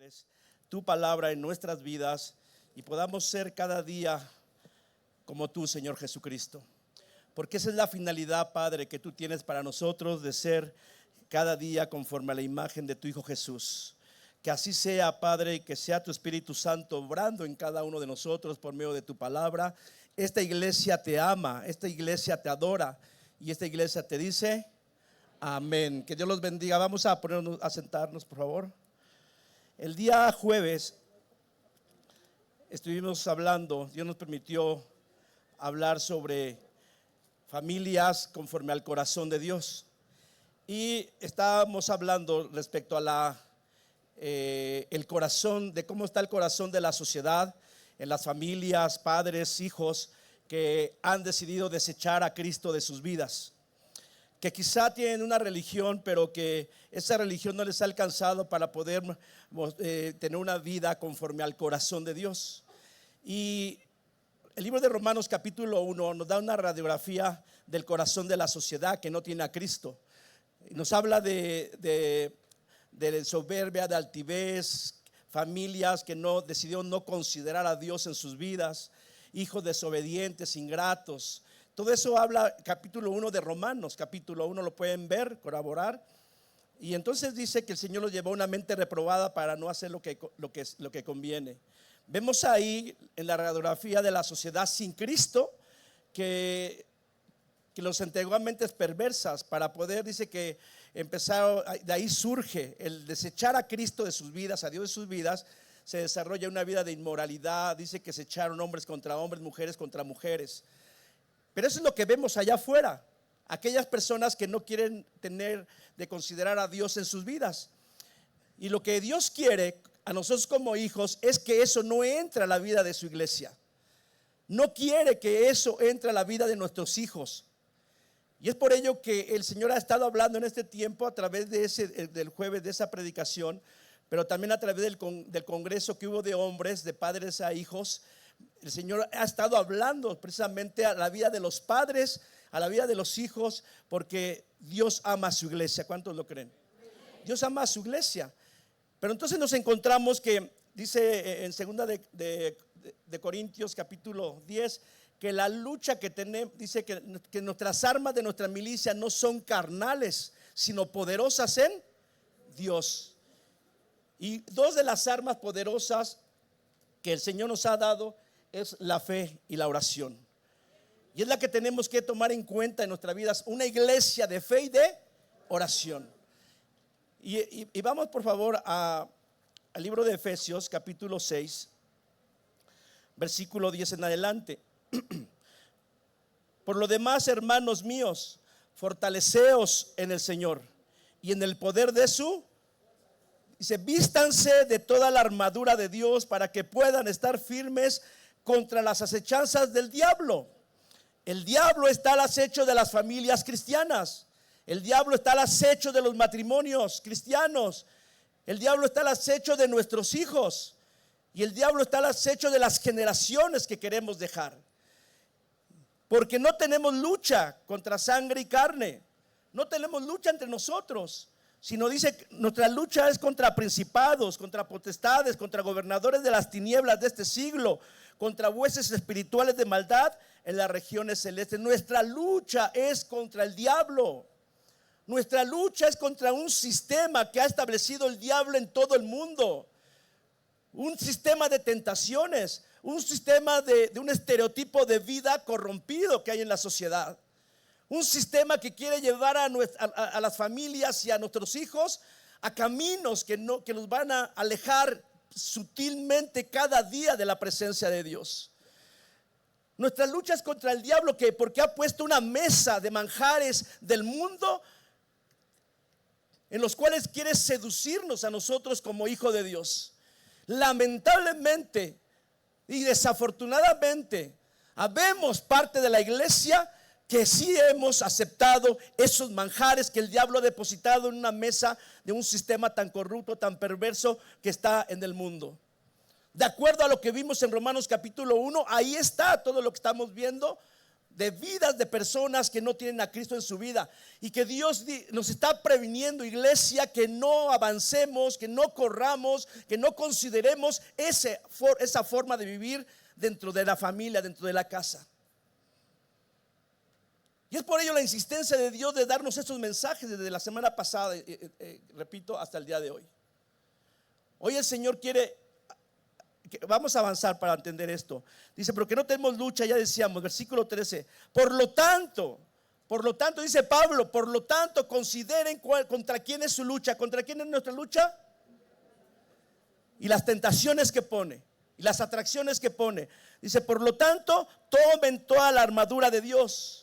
Padres, tu palabra en nuestras vidas y podamos ser cada día como tú, Señor Jesucristo. Porque esa es la finalidad, Padre, que tú tienes para nosotros, de ser cada día conforme a la imagen de tu Hijo Jesús. Que así sea, Padre, y que sea tu Espíritu Santo obrando en cada uno de nosotros por medio de tu palabra. Esta iglesia te ama, esta iglesia te adora y esta iglesia te dice amén. Que Dios los bendiga. Vamos a ponernos a sentarnos, por favor. El día jueves estuvimos hablando, Dios nos permitió hablar sobre familias conforme al corazón de Dios. Y estábamos hablando respecto a el corazón, de cómo está el corazón de la sociedad en las familias, padres, hijos que han decidido desechar a Cristo de sus vidas. Que quizá tienen una religión, pero que esa religión no les ha alcanzado para poder tener una vida conforme al corazón de Dios. Y el libro de Romanos capítulo 1 nos da una radiografía del corazón de la sociedad que no tiene a Cristo. Nos habla de soberbia, de altivez, familias que decidieron no considerar a Dios en sus vidas, hijos desobedientes, ingratos. Todo eso habla capítulo 1 de Romanos, capítulo 1 lo pueden ver, corroborar. Y entonces dice que el Señor los llevó a una mente reprobada para no hacer lo que conviene. Vemos ahí en la radiografía de la sociedad sin Cristo que los entregó a mentes perversas para poder, dice que empezaron, de ahí surge el desechar a Cristo de sus vidas, a Dios de sus vidas. Se desarrolla una vida de inmoralidad, dice que se echaron hombres contra hombres, mujeres contra mujeres. Pero eso es lo que vemos allá afuera, aquellas personas que no quieren de considerar a Dios en sus vidas. Y lo que Dios quiere a nosotros como hijos es que eso no entre a la vida de su iglesia. No quiere que eso entre a la vida de nuestros hijos. Y es por ello que el Señor ha estado hablando en este tiempo a través del jueves de esa predicación, pero también a través del congreso que hubo de hombres, de padres a hijos. El Señor ha estado hablando precisamente a la vida de los padres, a la vida de los hijos, porque Dios ama a su iglesia. ¿Cuántos lo creen? Dios ama a su iglesia. Pero entonces nos encontramos que dice en segunda de Corintios capítulo 10 que la lucha que tenemos, dice que nuestras armas de nuestra milicia no son carnales, sino poderosas en Dios. Y dos de las armas poderosas que el Señor nos ha dado es la fe y la oración. Y es la que tenemos que tomar en cuenta en nuestras vidas, una iglesia de fe y de oración. Y vamos por favor al libro de Efesios capítulo 6, versículo 10 en adelante. Por lo demás, hermanos míos, fortaleceos en el Señor y en el poder de dice, vístanse de toda la armadura de Dios para que puedan estar firmes contra las acechanzas del diablo. El diablo está al acecho de las familias cristianas. El diablo está al acecho de los matrimonios cristianos. El diablo está al acecho de nuestros hijos. Y el diablo está al acecho de las generaciones que queremos dejar. Porque no tenemos lucha contra sangre y carne. No tenemos lucha entre nosotros, sino dice que nuestra lucha es contra principados, contra potestades, contra gobernadores de las tinieblas de este siglo, contra huestes espirituales de maldad en las regiones celestes. Nuestra lucha es contra el diablo. Nuestra lucha es contra un sistema que ha establecido el diablo en todo el mundo. Un sistema de tentaciones, un sistema de un estereotipo de vida corrompido que hay en la sociedad. Un sistema que quiere llevar a las familias y a nuestros hijos a caminos que los van a alejar sutilmente cada día de la presencia de Dios. Nuestra lucha es contra el diablo porque ha puesto una mesa de manjares del mundo en los cuales quiere seducirnos a nosotros como hijos de Dios. Lamentablemente y desafortunadamente habemos parte de la iglesia que sí hemos aceptado esos manjares que el diablo ha depositado en una mesa de un sistema tan corrupto, tan perverso que está en el mundo. De acuerdo a lo que vimos en Romanos capítulo 1, ahí está todo lo que estamos viendo de vidas de personas que no tienen a Cristo en su vida, y que Dios nos está previniendo, iglesia, que no avancemos, que no corramos, que no consideremos esa forma de vivir dentro de la familia, dentro de la casa. Y es por ello la insistencia de Dios de darnos estos mensajes desde la semana pasada, repito, hasta el día de hoy. Hoy el Señor quiere, vamos a avanzar para entender esto. Dice, pero que no tenemos lucha, ya decíamos, versículo 13. Por lo tanto, dice Pablo, por lo tanto, consideren contra quién es su lucha. ¿Contra quién es nuestra lucha? Y las tentaciones que pone, y las atracciones que pone. Dice, por lo tanto, tomen toda la armadura de Dios,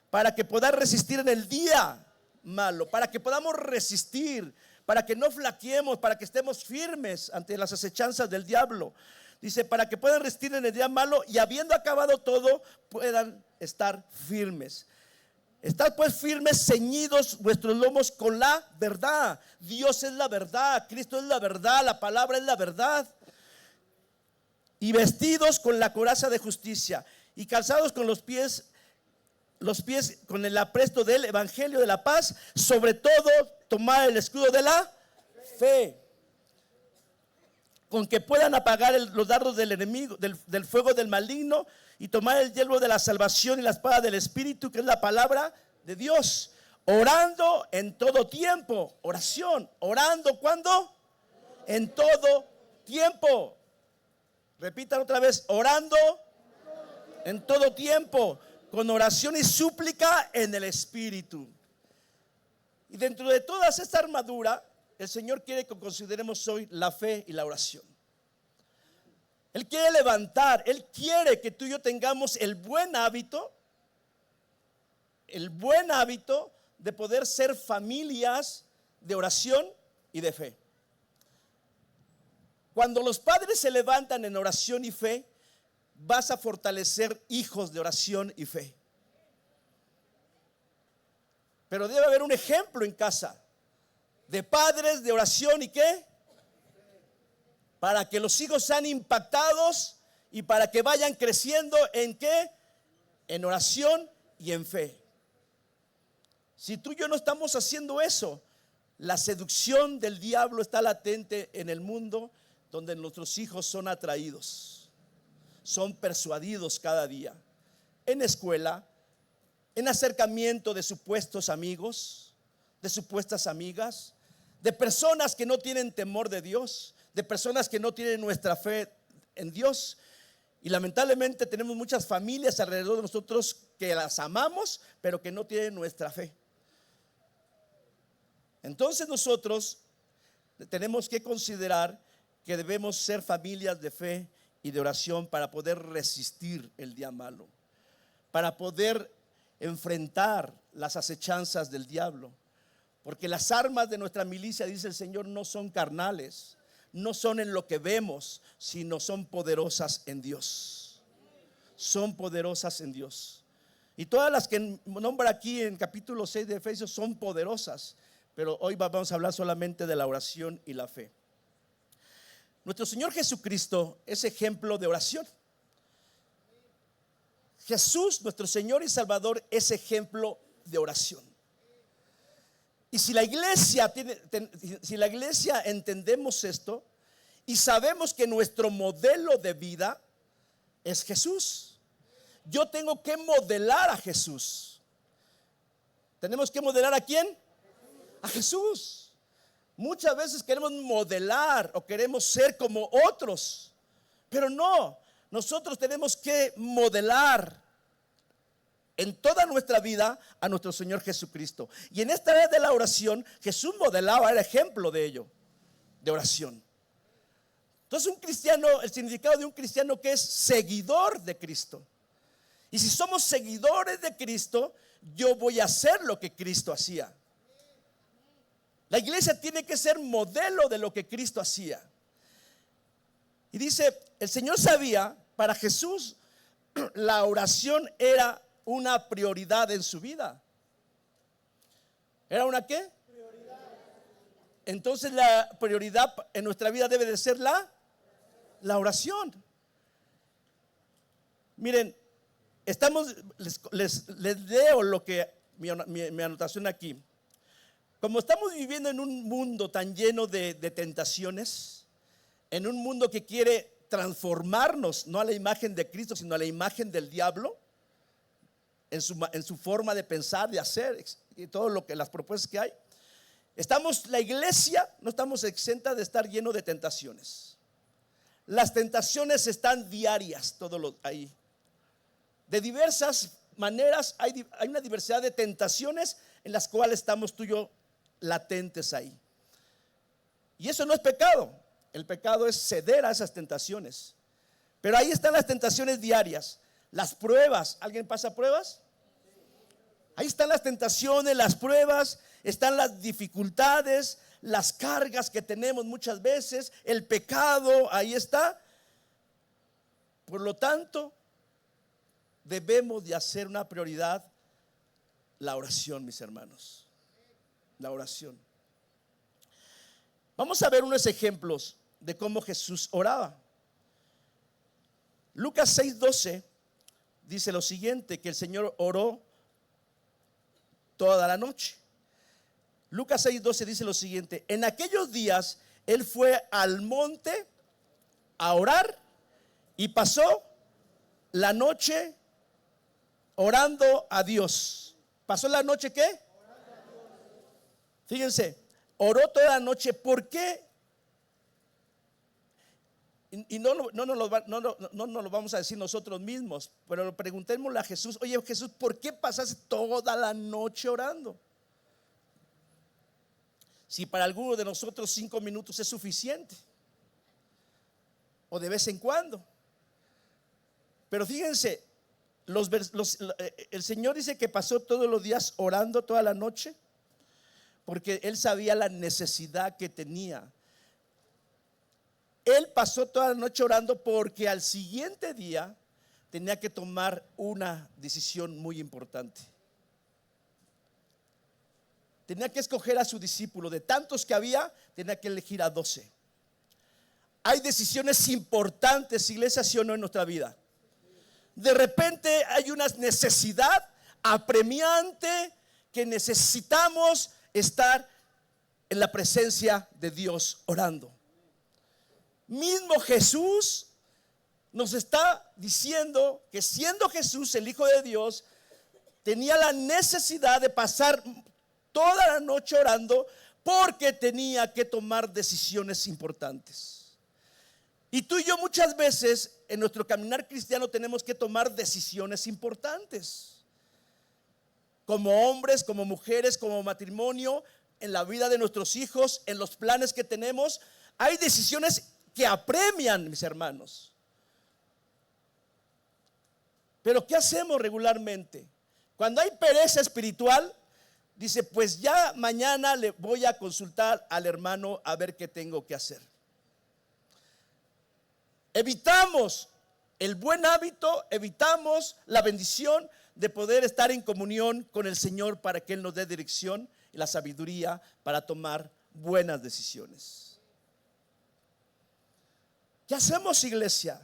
para que puedan resistir en el día malo, para que podamos resistir, para que no flaqueemos, para que estemos firmes ante las acechanzas del diablo. Dice, para que puedan resistir en el día malo y habiendo acabado todo, puedan estar firmes. Estad pues firmes, ceñidos vuestros lomos con la verdad. Dios es la verdad, Cristo es la verdad, la palabra es la verdad. Y vestidos con la coraza de justicia y calzados con los pies con el apresto del evangelio de la paz, sobre todo tomar el escudo de la fe, con que puedan apagar los dardos del enemigo, del fuego del maligno, y tomar el yelmo de la salvación y la espada del Espíritu, que es la palabra de Dios, orando en todo tiempo. Oración, orando, ¿cuándo? En todo tiempo. Repitan otra vez, orando en todo tiempo, con oración y súplica en el Espíritu. Y dentro de toda esta armadura, el Señor quiere que consideremos hoy la fe y la oración. Él quiere levantar, Él quiere que tú y yo tengamos el buen hábito de poder ser familias de oración y de fe. Cuando los padres se levantan en oración y fe, vas a fortalecer hijos de oración y fe. Pero debe haber un ejemplo en casa de padres de oración y ¿qué? Para que los hijos sean impactados y para que vayan creciendo en ¿qué? En oración y en fe. Si tú y yo no estamos haciendo eso, la seducción del diablo está latente en el mundo, donde nuestros hijos son atraídos, son persuadidos cada día, en escuela, en acercamiento de supuestos amigos, de supuestas amigas, de personas que no tienen temor de Dios, de personas que no tienen nuestra fe en Dios. Y lamentablemente tenemos muchas familias alrededor de nosotros que las amamos, pero que no tienen nuestra fe. Entonces nosotros tenemos que considerar que debemos ser familias de fe y de oración para poder resistir el día malo, para poder enfrentar las acechanzas del diablo. Porque las armas de nuestra milicia, dice el Señor, no son carnales, no son en lo que vemos, sino son poderosas en Dios. Son poderosas en Dios. Y todas las que nombra aquí en capítulo 6 de Efesios son poderosas. Pero hoy vamos a hablar solamente de la oración y la fe. Nuestro Señor Jesucristo es ejemplo de oración. Jesús, nuestro Señor y Salvador, es ejemplo de oración. Y si la iglesia entendemos esto y sabemos que nuestro modelo de vida es Jesús, yo tengo que modelar a Jesús. ¿Tenemos que modelar a quién? A Jesús. Muchas veces queremos modelar o queremos ser como otros, pero no, nosotros tenemos que modelar en toda nuestra vida a nuestro Señor Jesucristo. Y en esta área de la oración, Jesús modelaba, era ejemplo de ello, de oración. Entonces un cristiano, el significado de un cristiano que es seguidor de Cristo. Y si somos seguidores de Cristo, yo voy a hacer lo que Cristo hacía. La iglesia tiene que ser modelo de lo que Cristo hacía. Y dice, el Señor sabía, para Jesús la oración era una prioridad en su vida. ¿Era una qué? Prioridad. Entonces la prioridad en nuestra vida debe de ser la oración. Miren, estamos, les leo lo que mi anotación aquí. Como estamos viviendo en un mundo tan lleno de tentaciones, en un mundo que quiere transformarnos, no a la imagen de Cristo, sino a la imagen del diablo, en su forma de pensar, de hacer, y todo lo que las propuestas que hay. La iglesia no estamos exenta de estar lleno de tentaciones. Las tentaciones están diarias, ahí. De diversas maneras hay una diversidad de tentaciones en las cuales estamos tú y yo latentes ahí. Y eso no es pecado. El pecado es ceder a esas tentaciones. Pero ahí están las tentaciones diarias. Las pruebas. ¿Alguien pasa pruebas? Ahí están las tentaciones, las pruebas, están las dificultades, las cargas que tenemos muchas veces, el pecado, ahí está. Por lo tanto, debemos de hacer una prioridad la oración, mis hermanos. La oración. Vamos a ver unos ejemplos de cómo Jesús oraba. Lucas 6:12 dice lo siguiente, que el Señor oró toda la noche. Lucas 6:12 dice lo siguiente: en aquellos días Él fue al monte a orar y pasó la noche orando a Dios. ¿Pasó la noche qué? Fíjense, oró toda la noche. ¿Por qué? Y no nos lo vamos a decir nosotros mismos, pero preguntémosle a Jesús: oye Jesús, ¿por qué pasaste toda la noche orando? Si para alguno de nosotros 5 minutos es suficiente, o de vez en cuando. Pero fíjense, el Señor dice que pasó todos los días orando toda la noche, porque Él sabía la necesidad que tenía. Él pasó toda la noche orando porque al siguiente día tenía que tomar una decisión muy importante. Tenía que escoger a su discípulo. De tantos que había, tenía que elegir a 12. Hay decisiones importantes, iglesia, ¿sí o no, en nuestra vida? De repente hay una necesidad apremiante que necesitamos estar en la presencia de Dios orando. Mismo Jesús nos está diciendo que, siendo Jesús el Hijo de Dios, tenía la necesidad de pasar toda la noche orando porque tenía que tomar decisiones importantes. Y tú y yo muchas veces en nuestro caminar cristiano tenemos que tomar decisiones importantes, como hombres, como mujeres, como matrimonio, en la vida de nuestros hijos, en los planes que tenemos. Hay decisiones que apremian, mis hermanos. Pero ¿qué hacemos regularmente? Cuando hay pereza espiritual, dice: pues ya mañana le voy a consultar al hermano a ver qué tengo que hacer. Evitamos el buen hábito, evitamos la bendición de poder estar en comunión con el Señor para que Él nos dé dirección y la sabiduría para tomar buenas decisiones. ¿Qué hacemos, iglesia?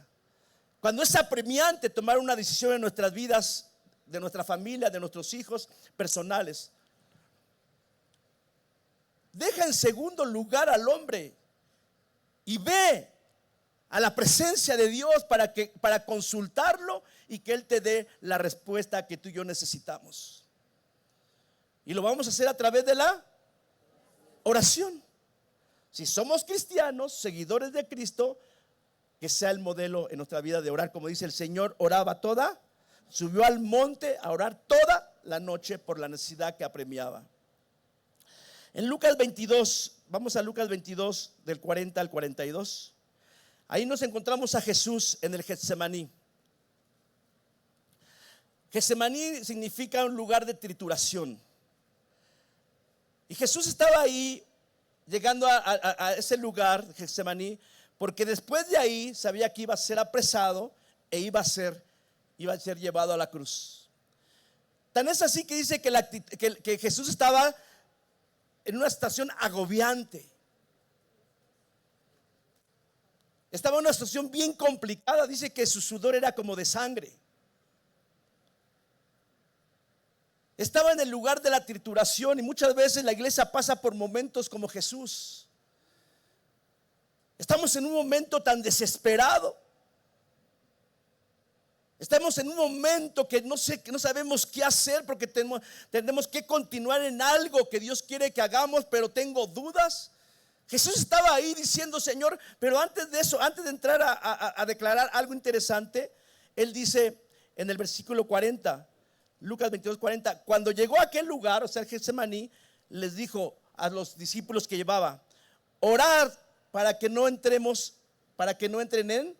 Cuando es apremiante tomar una decisión en nuestras vidas, de nuestra familia, de nuestros hijos personales. Deja en segundo lugar al hombre y ve a la presencia de Dios para consultarlo y que Él te dé la respuesta que tú y yo necesitamos. Y lo vamos a hacer a través de la oración. Si somos cristianos, seguidores de Cristo, que sea el modelo en nuestra vida de orar. Como dice el Señor, oraba subió al monte a orar toda la noche por la necesidad que apremiaba. En Lucas 22, vamos a Lucas 22 del 40 al 42. Ahí nos encontramos a Jesús en el Getsemaní. Getsemaní significa un lugar de trituración. Y Jesús estaba ahí, llegando a ese lugar, Getsemaní, porque después de ahí sabía que iba a ser apresado e iba a ser llevado a la cruz. Tan es así que dice que Jesús estaba en una situación agobiante. Estaba en una situación bien complicada. Dice que su sudor era como de sangre. Estaba en el lugar de la trituración, y muchas veces la iglesia pasa por momentos como Jesús. Estamos en un momento tan desesperado. Estamos en un momento que no sabemos qué hacer, porque tenemos que continuar en algo que Dios quiere que hagamos, pero tengo dudas. Jesús estaba ahí diciendo, Señor, pero antes de eso, antes de entrar a declarar algo interesante, Él dice en el versículo 40, Lucas 22:40, cuando llegó a aquel lugar, o sea, Getsemaní, les dijo a los discípulos que llevaba: orad para que no entren en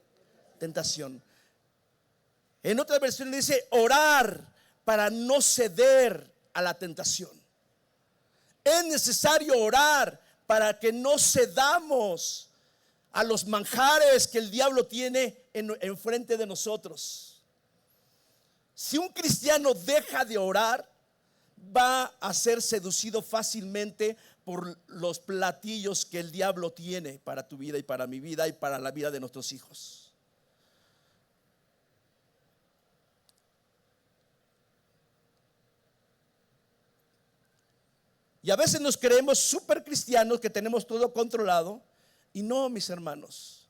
tentación. En otra versión dice: orar para no ceder a la tentación. Es necesario orar para que no cedamos a los manjares que el diablo tiene enfrente de nosotros. Si un cristiano deja de orar, va a ser seducido fácilmente por los platillos que el diablo tiene para tu vida y para mi vida y para la vida de nuestros hijos. Y a veces nos creemos súper cristianos, que tenemos todo controlado. Y no, mis hermanos,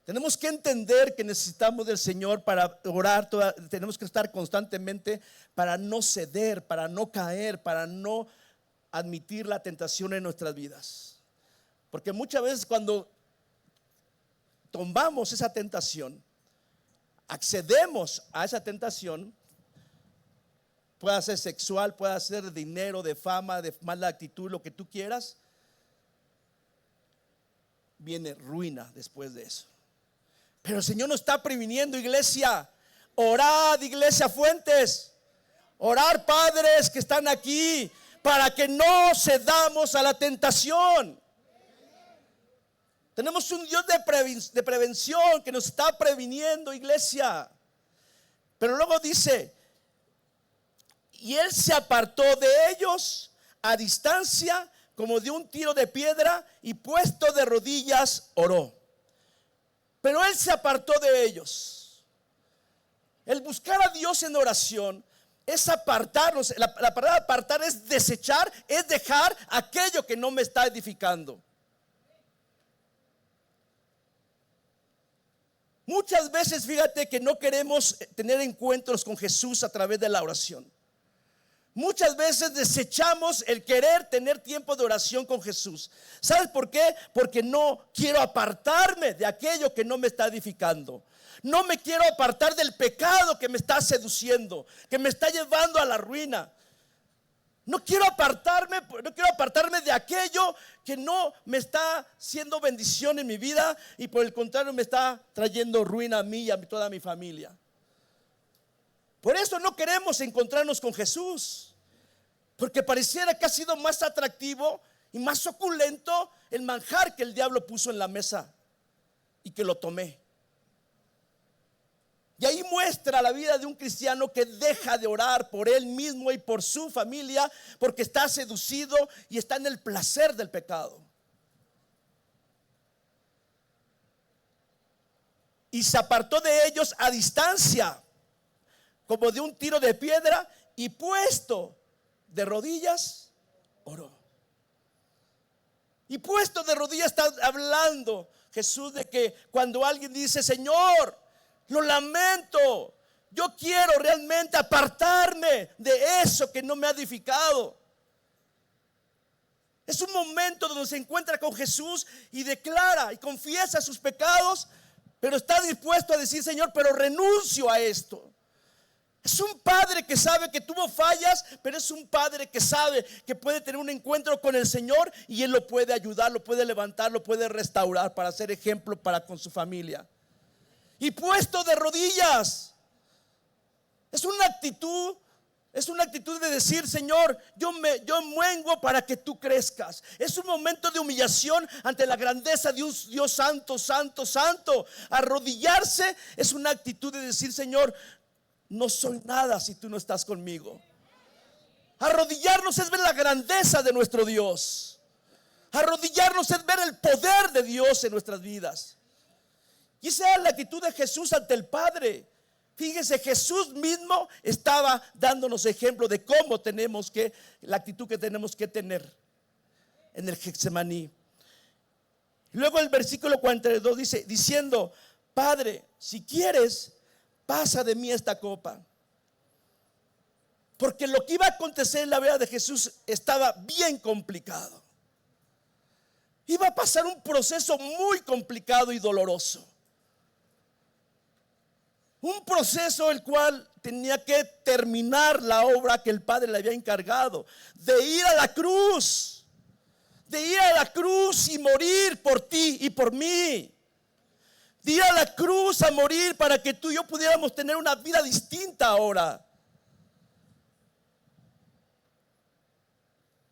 tenemos que entender que necesitamos del Señor para orar. Tenemos que estar constantemente para no ceder, para no caer, para no admitir la tentación en nuestras vidas. Porque muchas veces cuando tomamos esa tentación, accedemos a esa tentación, puede ser sexual, puede ser de dinero, de fama, de mala actitud, lo que tú quieras, viene ruina después de eso. Pero el Señor nos está previniendo, iglesia. Orad, iglesia Fuentes. Orar, padres que están aquí, para que no cedamos a la tentación. Tenemos un Dios de prevención que nos está previniendo, iglesia. Pero luego dice: y él se apartó de ellos a distancia, como de un tiro de piedra, y puesto de rodillas oró. Pero él se apartó de ellos. El buscar a Dios en oración es apartarnos. La palabra apartar es desechar, es dejar aquello que no me está edificando. Muchas veces, fíjate, que no queremos tener encuentros con Jesús a través de la oración. Muchas veces desechamos el querer tener tiempo de oración con Jesús. ¿Sabes por qué? Porque no quiero apartarme de aquello que no me está edificando. No me quiero apartar del pecado que me está seduciendo, que me está llevando a la ruina. No quiero apartarme de aquello que no me está siendo bendición en mi vida, y por el contrario me está trayendo ruina a mí y a toda mi familia. Por eso no queremos encontrarnos con Jesús, porque pareciera que ha sido más atractivo y más suculento el manjar que el diablo puso en la mesa y que lo tomé. Y ahí muestra la vida de un cristiano que deja de orar por él mismo y por su familia, porque está seducido y está en el placer del pecado. Y se apartó de ellos a distancia, como de un tiro de piedra, y puesto de rodillas oró. Y puesto de rodillas está hablando Jesús de que cuando alguien dice: Señor, lo lamento, yo quiero realmente apartarme de eso que no me ha edificado. Es un momento donde se encuentra con Jesús y declara y confiesa sus pecados, pero está dispuesto a decir: Señor, pero renuncio a esto. Es un padre que sabe que tuvo fallas, pero es un padre que sabe que puede tener un encuentro con el Señor, y Él lo puede ayudar, lo puede levantar, lo puede restaurar para ser ejemplo para con su familia. Y puesto de rodillas, es una actitud de decir: Señor, yo muengo para que tú crezcas. Es un momento de humillación ante la grandeza de un Dios santo, santo, santo. Arrodillarse es una actitud de decir: Señor, no soy nada si tú no estás conmigo. Arrodillarnos es ver la grandeza de nuestro Dios. Arrodillarnos es ver el poder de Dios en nuestras vidas. Y esa es la actitud de Jesús ante el Padre. Fíjese, Jesús mismo estaba dándonos ejemplo de cómo tenemos que, la actitud que tenemos que tener en el Getsemaní. Luego el versículo 42 dice, diciendo, Padre, si quieres, pasa de mí esta copa. Porque lo que iba a acontecer en la vida de Jesús estaba bien complicado. Iba a pasar un proceso muy complicado y doloroso. Un proceso el cual tenía que terminar la obra que el Padre le había encargado, de ir a la cruz, y morir por ti y por mí, de ir a la cruz a morir para que tú y yo pudiéramos tener una vida distinta ahora.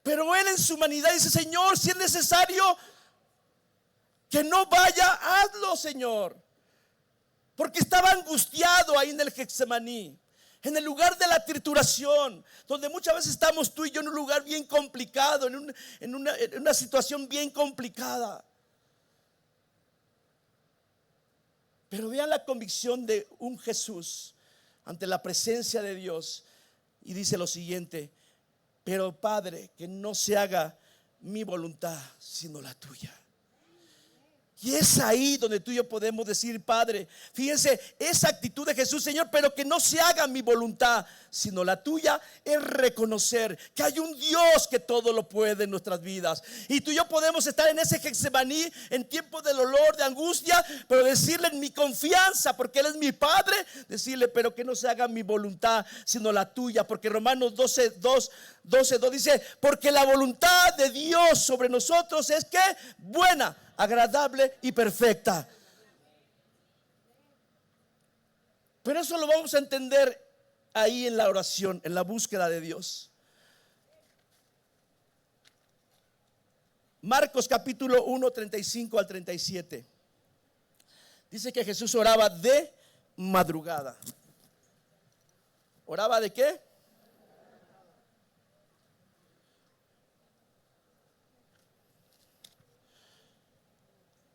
Pero Él en su humanidad dice, Señor, si es necesario que no vaya, hazlo, Señor. Porque estaba angustiado ahí en el Getsemaní, en el lugar de la trituración, donde muchas veces estamos tú y yo en un lugar bien complicado, en una situación bien complicada. Pero vean la convicción de un Jesús ante la presencia de Dios. Y dice lo siguiente, pero Padre, que no se haga mi voluntad, sino la tuya. Y es ahí donde tú y yo podemos decir, Padre, fíjense, esa actitud de Jesús, Señor, pero que no se haga mi voluntad, sino la tuya, es reconocer que hay un Dios que todo lo puede en nuestras vidas. Y tú y yo podemos estar en ese Getsemaní, en tiempos de dolor, de angustia, pero decirle en mi confianza, porque Él es mi Padre, decirle, pero que no se haga mi voluntad, sino la tuya. Porque Romanos 12:2 dice, porque la voluntad de Dios sobre nosotros es que buena, agradable y perfecta. Pero eso lo vamos a entender ahí en la oración, en la búsqueda de Dios. Marcos capítulo 1, 35 al 37. Dice que Jesús oraba de madrugada. ¿Oraba de qué?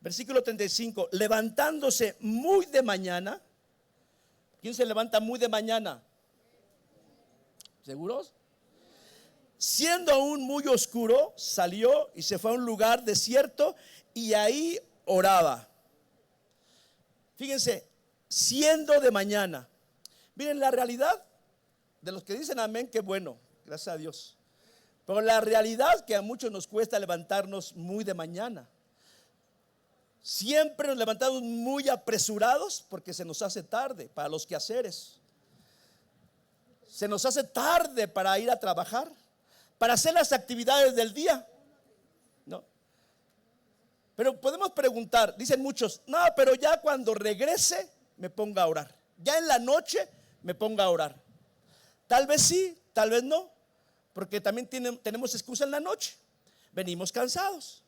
Versículo 35, levantándose muy de mañana. ¿Quién se levanta muy de mañana? ¿Seguros? Siendo aún muy oscuro, salió y se fue a un lugar desierto y ahí oraba. Fíjense, siendo de mañana. Miren la realidad de los que dicen amén, qué bueno, gracias a Dios. Pero la realidad que a muchos nos cuesta levantarnos muy de mañana. Siempre nos levantamos muy apresurados porque se nos hace tarde para los quehaceres. Se nos hace tarde para ir a trabajar, para hacer las actividades del día. ¿No? Pero podemos preguntar, dicen muchos, no, pero ya cuando regrese me ponga a orar. Ya en la noche me ponga a orar. Tal vez sí, tal vez no, porque también tenemos excusa en la noche. Venimos cansados.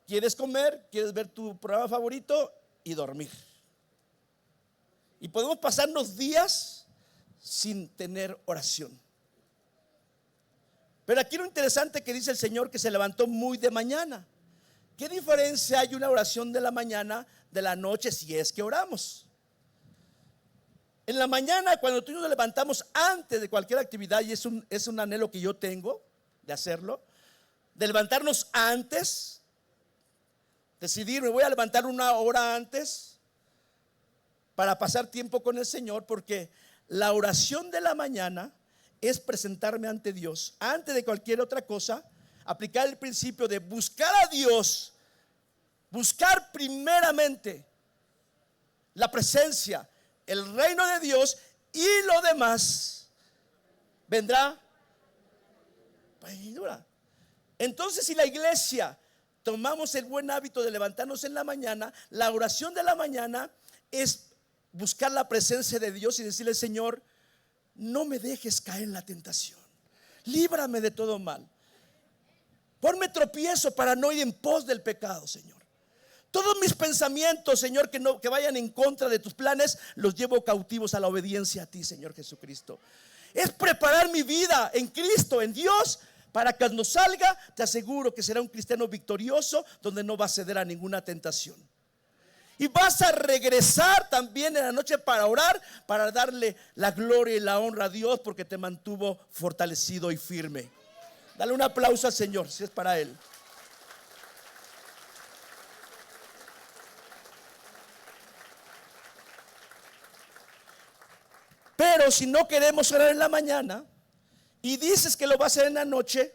Quieres comer, quieres ver tu programa favorito y dormir. Y podemos pasarnos días sin tener oración. Pero aquí lo interesante que dice el Señor, que se levantó muy de mañana. ¿Qué diferencia hay una oración de la mañana de la noche si es que oramos? En la mañana, cuando tú y yo nos levantamos antes de cualquier actividad, y es un anhelo que yo tengo de hacerlo, de levantarnos antes. Decidir, me voy a levantar una hora antes para pasar tiempo con el Señor, porque la oración de la mañana es presentarme ante Dios, antes de cualquier otra cosa, aplicar el principio de buscar a Dios, buscar primeramente la presencia, el reino de Dios, y lo demás vendrá por añadidura. Entonces, si la iglesia tomamos el buen hábito de levantarnos en la mañana, la oración de la mañana es buscar la presencia de Dios y decirle, Señor, no me dejes caer en la tentación, líbrame de todo mal, ponme tropiezo para no ir en pos del pecado, Señor. Todos mis pensamientos, Señor, que vayan en contra de tus planes, los llevo cautivos a la obediencia a ti, Señor Jesucristo. Es preparar mi vida en Cristo, en Dios, para que cuando salga, te aseguro que será un cristiano victorioso, donde no va a ceder a ninguna tentación. Y vas a regresar también en la noche para orar, para darle la gloria y la honra a Dios, porque te mantuvo fortalecido y firme. Dale un aplauso al Señor, si es para Él. Pero si no queremos orar en la mañana y dices que lo vas a hacer en la noche,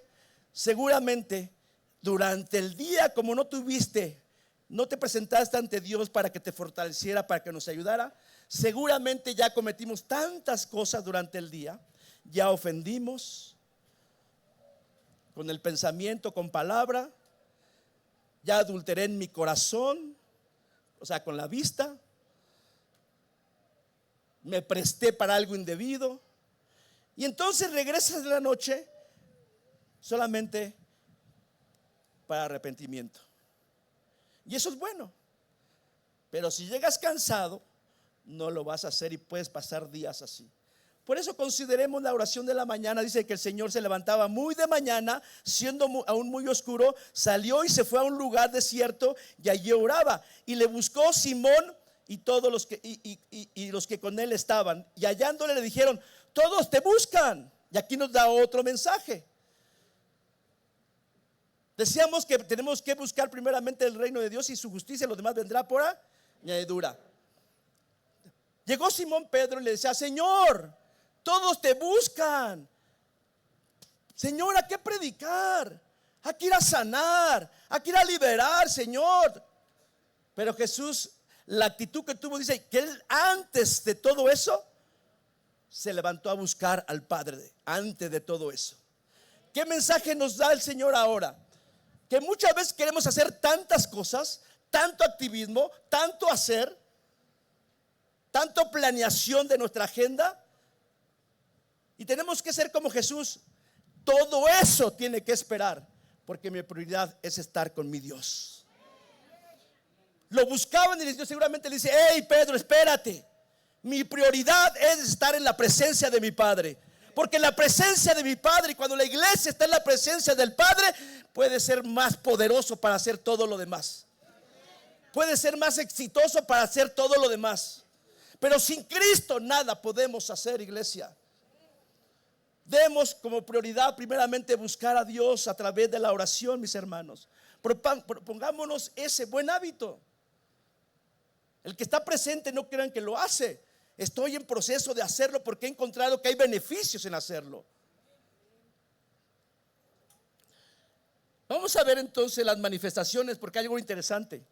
seguramente durante el día, como no te presentaste ante Dios para que te fortaleciera, para que nos ayudara, seguramente ya cometimos tantas cosas durante el día, ya ofendimos con el pensamiento, con palabra, ya adulteré en mi corazón, o sea, con la vista, me presté para algo indebido, y entonces regresas de la noche solamente para arrepentimiento. Y eso es bueno. Pero si llegas cansado, no lo vas a hacer y puedes pasar días así. Por eso consideremos la oración de la mañana. Dice que el Señor se levantaba muy de mañana, siendo aún muy oscuro, salió y se fue a un lugar desierto y allí oraba. Y le buscó Simón y todos los que con él estaban. Y hallándole le dijeron: todos te buscan. Y aquí nos da otro mensaje. Decíamos que tenemos que buscar primeramente el reino de Dios y su justicia, y lo demás vendrá por añadidura. Llegó Simón Pedro y le decía: Señor, todos te buscan. Señor, ¿a qué predicar? ¿A qué ir a sanar? ¿A qué ir a liberar, Señor? Pero Jesús, la actitud que tuvo, dice que él antes de todo eso se levantó a buscar al Padre, antes de todo eso. ¿Qué mensaje nos da el Señor ahora? Que muchas veces queremos hacer tantas cosas, tanto activismo, tanto hacer, tanto planeación de nuestra agenda, y tenemos que ser como Jesús. Todo eso tiene que esperar, porque mi prioridad es estar con mi Dios. Lo buscaban y Dios seguramente le dice: hey Pedro, espérate, mi prioridad es estar en la presencia de mi Padre. Porque la presencia de mi Padre, y cuando la iglesia está en la presencia del Padre, puede ser más poderoso para hacer todo lo demás. Puede ser más exitoso para hacer todo lo demás. Pero sin Cristo nada podemos hacer, iglesia. Demos como prioridad primeramente buscar a Dios a través de la oración, mis hermanos. Propongámonos ese buen hábito. El que está presente, no crean que lo hace. Estoy en proceso de hacerlo porque he encontrado que hay beneficios en hacerlo. Vamos a ver entonces las manifestaciones, porque hay algo interesante.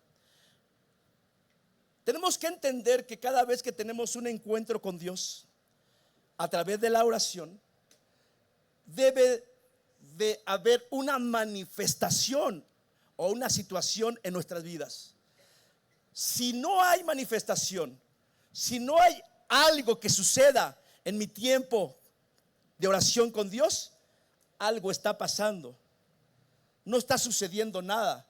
Tenemos que entender que cada vez que tenemos un encuentro con Dios a través de la oración, debe de haber una manifestación o una situación en nuestras vidas. Si no hay manifestación, si no hay algo que suceda en mi tiempo de oración con Dios, algo está pasando. No está sucediendo nada,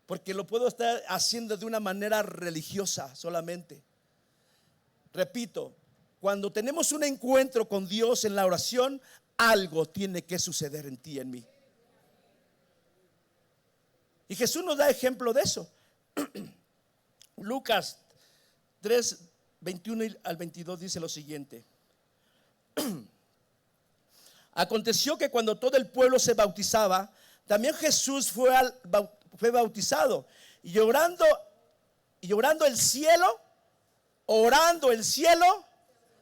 porque lo puedo estar haciendo de una manera religiosa solamente. Repito, cuando tenemos un encuentro con Dios en la oración, algo tiene que suceder en ti y en mí. Y Jesús nos da ejemplo de eso. Lucas 3, 21 al 22 dice lo siguiente: aconteció que cuando todo el pueblo se bautizaba, también Jesús fue bautizado, y llorando el cielo, orando el cielo,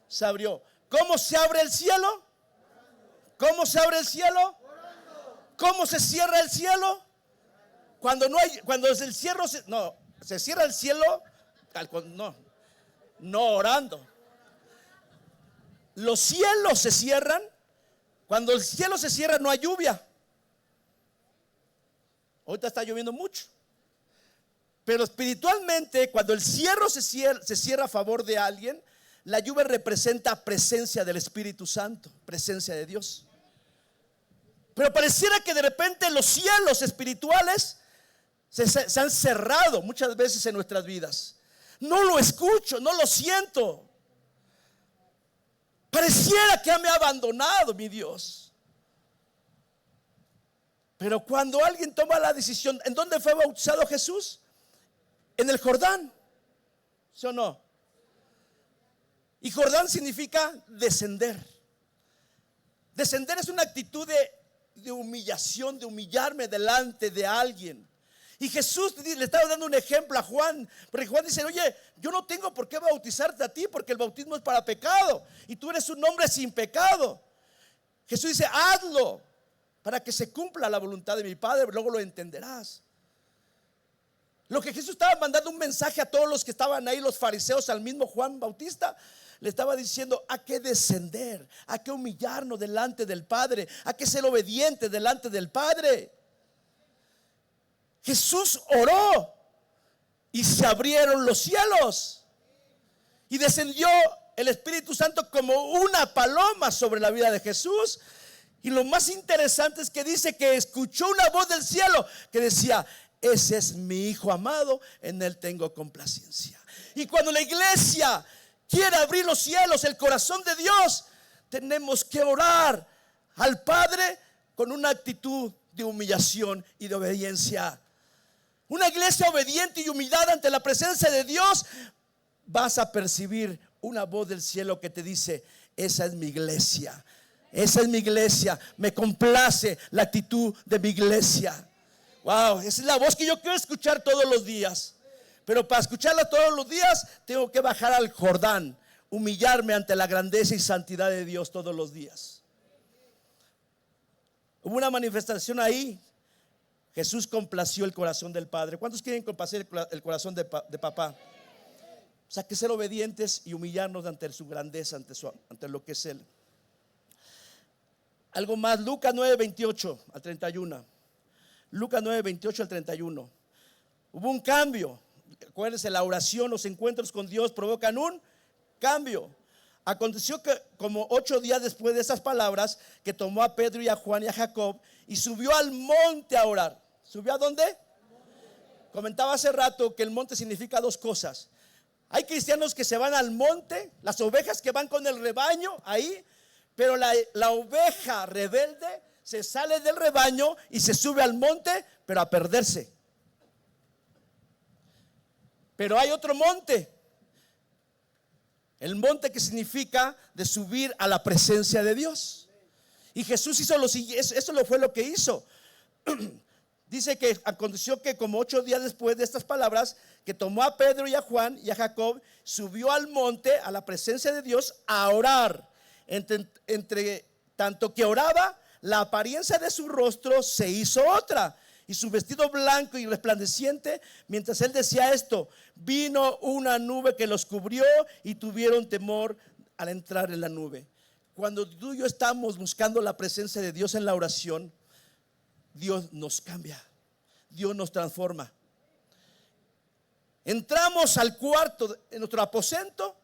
se abrió. ¿Cómo se abre el cielo? ¿Cómo se abre el cielo? ¿Cómo se cierra el cielo? Cuando el cielo se cierra el cielo, no orando. Los cielos se cierran. Cuando el cielo se cierra, no hay lluvia. Ahorita está lloviendo mucho. Pero espiritualmente, cuando el cielo se cierra a favor de alguien, la lluvia representa presencia del Espíritu Santo, presencia de Dios. Pero pareciera que de repente los cielos espirituales se han cerrado muchas veces en nuestras vidas. No lo escucho, no lo siento. Pareciera que me ha abandonado mi Dios. Pero cuando alguien toma la decisión, ¿en dónde fue bautizado Jesús? En el Jordán. ¿Sí o no? Y Jordán significa descender. Descender es una actitud de humillación, de humillarme delante de alguien. Y Jesús le estaba dando un ejemplo a Juan, porque Juan dice: oye, yo no tengo por qué bautizarte a ti, porque el bautismo es para pecado y tú eres un hombre sin pecado. Jesús dice: hazlo para que se cumpla la voluntad de mi Padre, luego lo entenderás. Lo que Jesús estaba mandando un mensaje a todos los que estaban ahí, los fariseos, al mismo Juan Bautista, le estaba diciendo: hay que descender, hay que humillarnos delante del Padre, hay que ser obedientes delante del Padre. Jesús oró y se abrieron los cielos y descendió el Espíritu Santo como una paloma sobre la vida de Jesús. Y lo más interesante es que dice que escuchó una voz del cielo que decía: ese es mi Hijo amado, en él tengo complacencia. Y cuando la iglesia quiere abrir los cielos, el corazón de Dios, tenemos que orar al Padre con una actitud de humillación y de obediencia. Una iglesia obediente y humillada ante la presencia de Dios, vas a percibir una voz del cielo que te dice: esa es mi iglesia, esa es mi iglesia, me complace la actitud de mi iglesia. Wow, esa es la voz que yo quiero escuchar todos los días. Pero para escucharla todos los días tengo que bajar al Jordán, humillarme ante la grandeza y santidad de Dios todos los días. Hubo una manifestación ahí. Jesús complació el corazón del Padre. ¿Cuántos quieren complacer el corazón de papá? O sea, que ser obedientes y humillarnos ante su grandeza, ante lo que es Él. Algo más, Lucas 9:28 al 31. Lucas 9:28 al 31. Hubo un cambio. Acuérdense, la oración, los encuentros con Dios provocan un cambio. Aconteció que como 8 días después de esas palabras, que tomó a Pedro y a Juan y a Jacob y subió al monte a orar. ¿Subió a dónde? Comentaba hace rato que el monte significa dos cosas. Hay cristianos que se van al monte, las ovejas que van con el rebaño ahí, pero la oveja rebelde se sale del rebaño y se sube al monte, pero a perderse. Pero hay otro monte, el monte que significa de subir a la presencia de Dios. Y Jesús hizo lo siguiente, eso fue lo que hizo. Dice que aconteció que como 8 días después de estas palabras, que tomó a Pedro y a Juan y a Jacob, subió al monte a la presencia de Dios a orar. Entre tanto que oraba, la apariencia de su rostro se hizo otra, y su vestido blanco y resplandeciente. Mientras él decía esto, vino una nube que los cubrió y tuvieron temor al entrar en la nube. Cuando tú y yo estamos buscando la presencia de Dios en la oración, Dios nos cambia, Dios nos transforma. Entramos al cuarto, en nuestro aposento,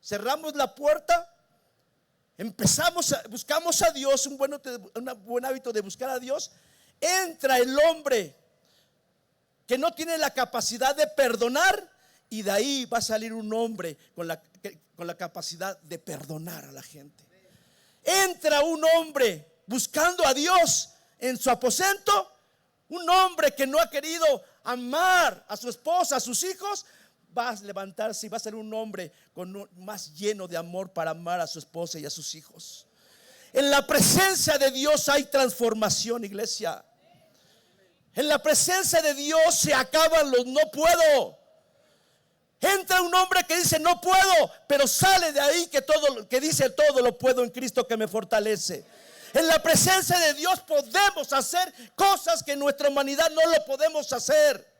cerramos la puerta, buscamos a Dios, un buen hábito de buscar a Dios. Entra el hombre que no tiene la capacidad de perdonar, y de ahí va a salir un hombre con la capacidad de perdonar a la gente. Entra un hombre buscando a Dios en su aposento, un hombre que no ha querido amar a su esposa, a sus hijos, va a levantarse y va a ser un hombre más lleno de amor para amar a su esposa y a sus hijos. En la presencia de Dios hay transformación, iglesia. En la presencia de Dios se acaban los no puedo. Entra un hombre que dice no puedo, pero sale de ahí que dice todo lo puedo en Cristo que me fortalece. En la presencia de Dios podemos hacer cosas que en nuestra humanidad no lo podemos hacer.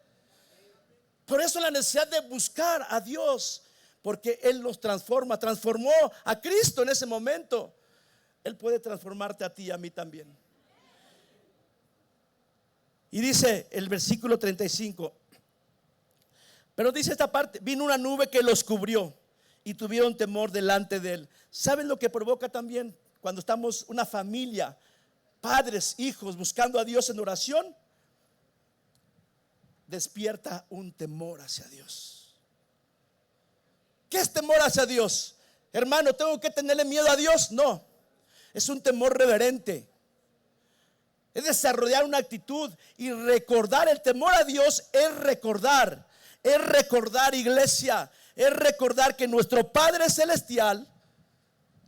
Por eso la necesidad de buscar a Dios, porque Él nos transformó a Cristo en ese momento. Él puede transformarte a ti y a mí también. Y dice el versículo 35, pero dice esta parte: vino una nube que los cubrió y tuvieron temor delante de Él. ¿Saben lo que provoca también cuando estamos una familia, padres, hijos, buscando a Dios en oración? Despierta un temor hacia Dios. ¿Qué es temor hacia Dios? Hermano, ¿tengo que tenerle miedo a Dios? No, es un temor reverente. Es desarrollar una actitud y recordar. El temor a Dios es recordar, iglesia. es recordar que nuestro Padre Celestial,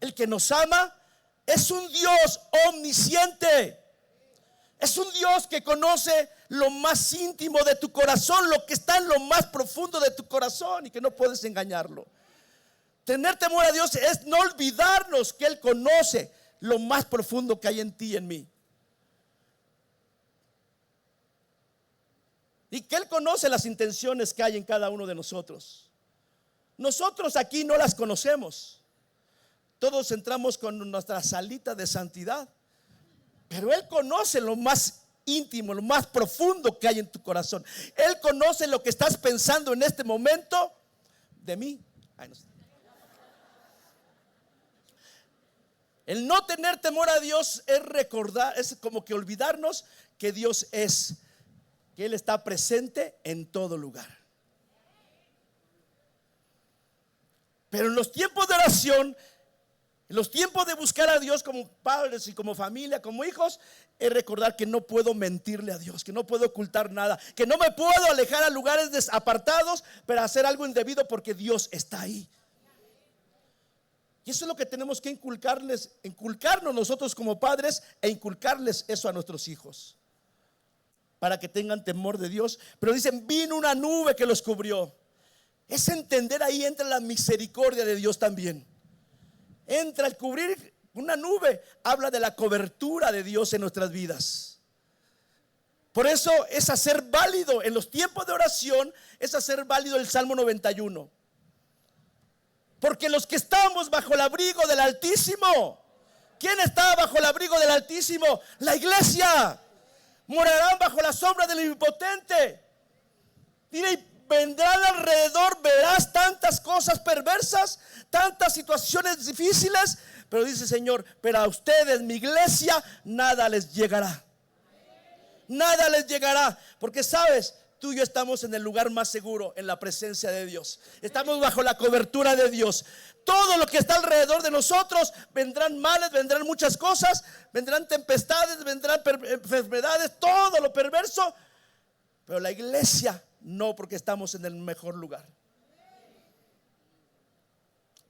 el que nos ama, es un Dios omnisciente. Es un Dios que conoce lo más íntimo de tu corazón, lo que está en lo más profundo de tu corazón y que no puedes engañarlo. Tener temor a Dios es no olvidarnos que Él conoce lo más profundo que hay en ti y en mí. Y que Él conoce las intenciones que hay en cada uno de nosotros. Nosotros aquí no las conocemos. Todos entramos con nuestra salita de santidad. Pero Él conoce lo más íntimo, lo más profundo que hay en tu corazón. Él conoce lo que estás pensando en este momento de mí. Ay, no sé. El no tener temor a Dios es recordar, es como que olvidarnos que Dios es, que Él está presente en todo lugar. Pero en los tiempos de oración, en los tiempos de buscar a Dios como padres y como familia, como hijos, es recordar que no puedo mentirle a Dios, que no puedo ocultar nada, que no me puedo alejar a lugares apartados para hacer algo indebido, porque Dios está ahí. Y eso es lo que tenemos que inculcarnos nosotros como padres, e inculcarles eso a nuestros hijos, para que tengan temor de Dios. Pero dicen, vino una nube que los cubrió. Es entender, ahí entra la misericordia de Dios también. Entra el cubrir una nube, habla de la cobertura de Dios en nuestras vidas. Por eso es hacer válido en los tiempos de oración, es hacer válido el Salmo 91. Porque los que estamos bajo el abrigo del Altísimo, ¿quién está bajo el abrigo del Altísimo? La iglesia. Morarán bajo la sombra del Omnipotente. Mire, vendrán alrededor, verás tantas cosas perversas, tantas situaciones difíciles, pero dice Señor, pero a ustedes, mi iglesia, nada les llegará. Nada les llegará, porque sabes, tú y yo estamos en el lugar más seguro, en la presencia de Dios. Estamos bajo la cobertura de Dios. Todo lo que está alrededor de nosotros, vendrán males, vendrán muchas cosas, vendrán tempestades, vendrán enfermedades, todo lo perverso, pero la iglesia no, porque estamos en el mejor lugar.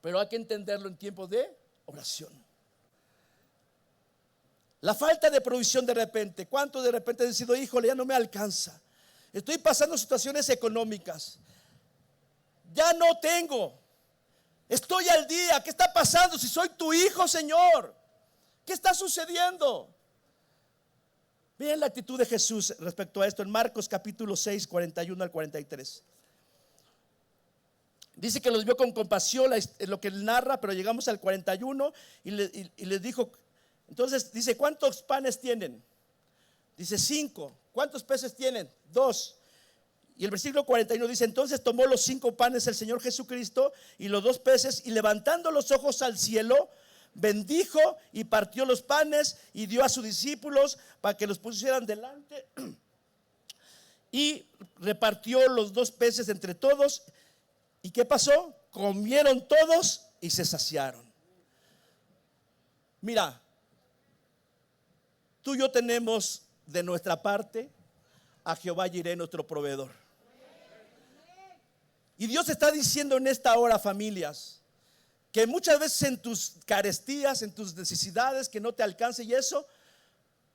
Pero hay que entenderlo en tiempos de oración. La falta de provisión de repente. ¿Cuánto de repente he decidido, híjole, ya no me alcanza? Estoy pasando situaciones económicas. Ya no tengo. Estoy al día. ¿Qué está pasando? Si soy tu hijo, Señor, ¿qué está sucediendo? Miren la actitud de Jesús respecto a esto en Marcos capítulo 6, 41 al 43. Dice que los vio con compasión, lo que él narra, pero llegamos al 41 y les dijo, entonces dice, ¿cuántos panes tienen? Dice 5. ¿Cuántos peces tienen? 2. Y el versículo 41 dice, entonces tomó los 5 panes el Señor Jesucristo y los 2 peces, y levantando los ojos al cielo, bendijo y partió los panes y dio a sus discípulos para que los pusieran delante, y repartió los 2 peces entre todos. ¿Y qué pasó? Comieron todos y se saciaron. Mira, tú y yo tenemos de nuestra parte a Jehová Jireh, nuestro proveedor. Y Dios está diciendo en esta hora, familias, que muchas veces en tus carestías, en tus necesidades, que no te alcance y eso,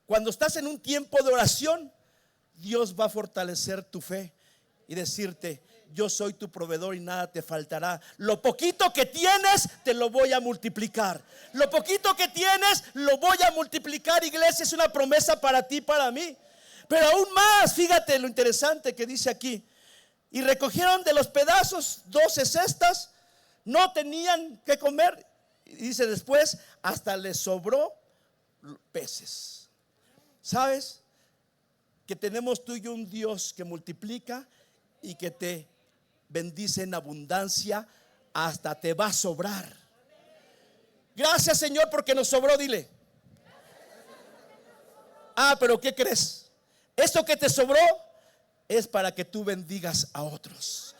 cuando estás en un tiempo de oración, Dios va a fortalecer tu fe y decirte, yo soy tu proveedor y nada te faltará. Lo poquito que tienes te lo voy a multiplicar. Lo poquito que tienes lo voy a multiplicar, iglesia. Es una promesa para ti, para mí. Pero aún más, fíjate lo interesante que dice aquí. Y recogieron de los pedazos 12 cestas. No tenían que comer. Y dice después, hasta les sobró peces. ¿Sabes? Que tenemos tú y yo un Dios que multiplica y que te bendice en abundancia, hasta te va a sobrar. Gracias, Señor, porque nos sobró, dile. Pero ¿qué crees? Esto que te sobró es para que tú bendigas a otros.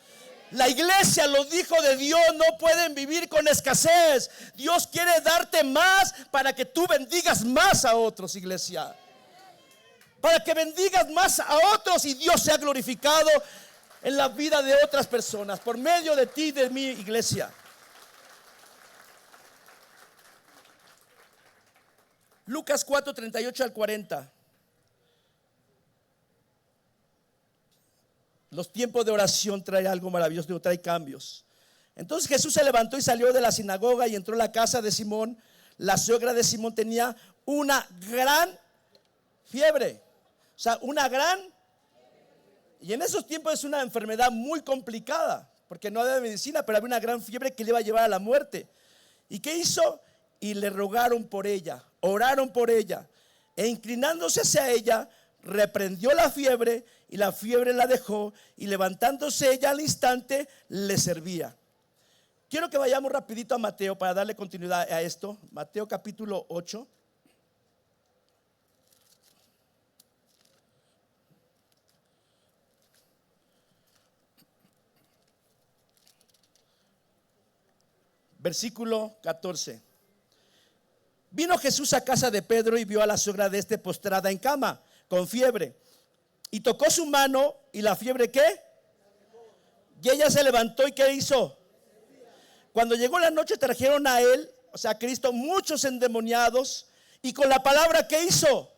La iglesia, los hijos de Dios no pueden vivir con escasez. Dios quiere darte más para que tú bendigas más a otros, iglesia. Para que bendigas más a otros y Dios sea glorificado. en la vida de otras personas, por medio de ti, de mi iglesia. Lucas 4, 38 al 40. Los tiempos de oración traen algo maravilloso, trae cambios. Entonces Jesús se levantó y salió de la sinagoga y entró a la casa de Simón. La suegra de Simón tenía una gran fiebre. O sea, una gran. Y en esos tiempos es una enfermedad muy complicada, porque no había medicina, pero había una gran fiebre que le iba a llevar a la muerte. ¿Y qué hizo? Y le rogaron por ella, oraron por ella. E inclinándose hacia ella, reprendió la fiebre y la fiebre la dejó, y levantándose ella al instante le servía. Quiero que vayamos rapidito a Mateo para darle continuidad a esto. Mateo capítulo 8. Versículo 14. Vino Jesús a casa de Pedro y vio a la suegra de este postrada en cama con fiebre. Y tocó su mano, y la fiebre ¿qué? Y ella se levantó, ¿y qué hizo? Cuando llegó la noche trajeron a él, o sea a Cristo, muchos endemoniados, y con la palabra ¿qué hizo?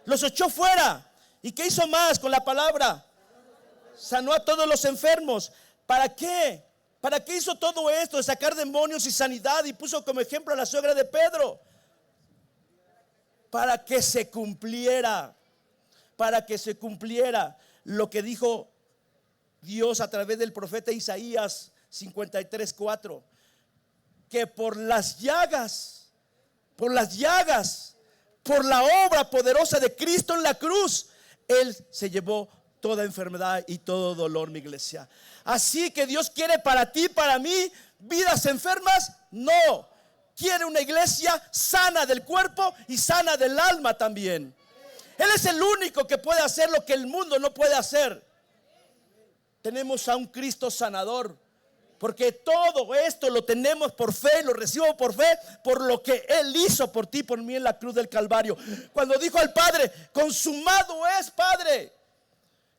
Los echó fuera. ¿Y qué hizo más con la palabra? Sanó a todos los enfermos. ¿Para qué? ¿Para qué hizo todo esto de sacar demonios y sanidad? Y puso como ejemplo a la suegra de Pedro. Para que se cumpliera. Para que se cumpliera lo que dijo Dios a través del profeta Isaías 53:4, que por las llagas, por la obra poderosa de Cristo en la cruz, Él se llevó toda enfermedad y todo dolor, mi iglesia. Así que Dios quiere para ti, para mí, vidas enfermas, no. Quiere una iglesia sana del cuerpo y sana del alma también. Él es el único que puede hacer lo que el mundo no puede hacer. Tenemos a un Cristo sanador, porque todo esto lo tenemos por fe, lo recibo por fe, por lo que Él hizo por ti, por mí en la cruz del Calvario. Cuando dijo al Padre, consumado es, Padre,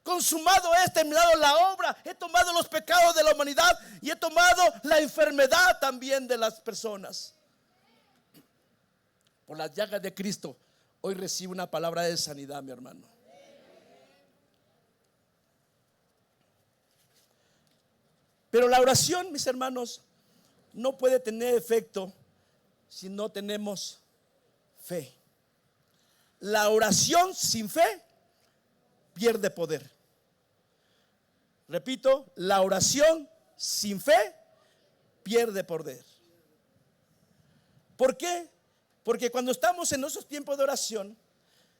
consumado es, terminado la obra, he tomado los pecados de la humanidad y he tomado la enfermedad también de las personas. Por las llagas de Cristo hoy recibo una palabra de sanidad, mi hermano. Pero la oración, mis hermanos, no puede tener efecto si no tenemos fe. La oración sin fe pierde poder. Repito, la oración sin fe pierde poder. ¿Por qué? Porque cuando estamos en esos tiempos de oración,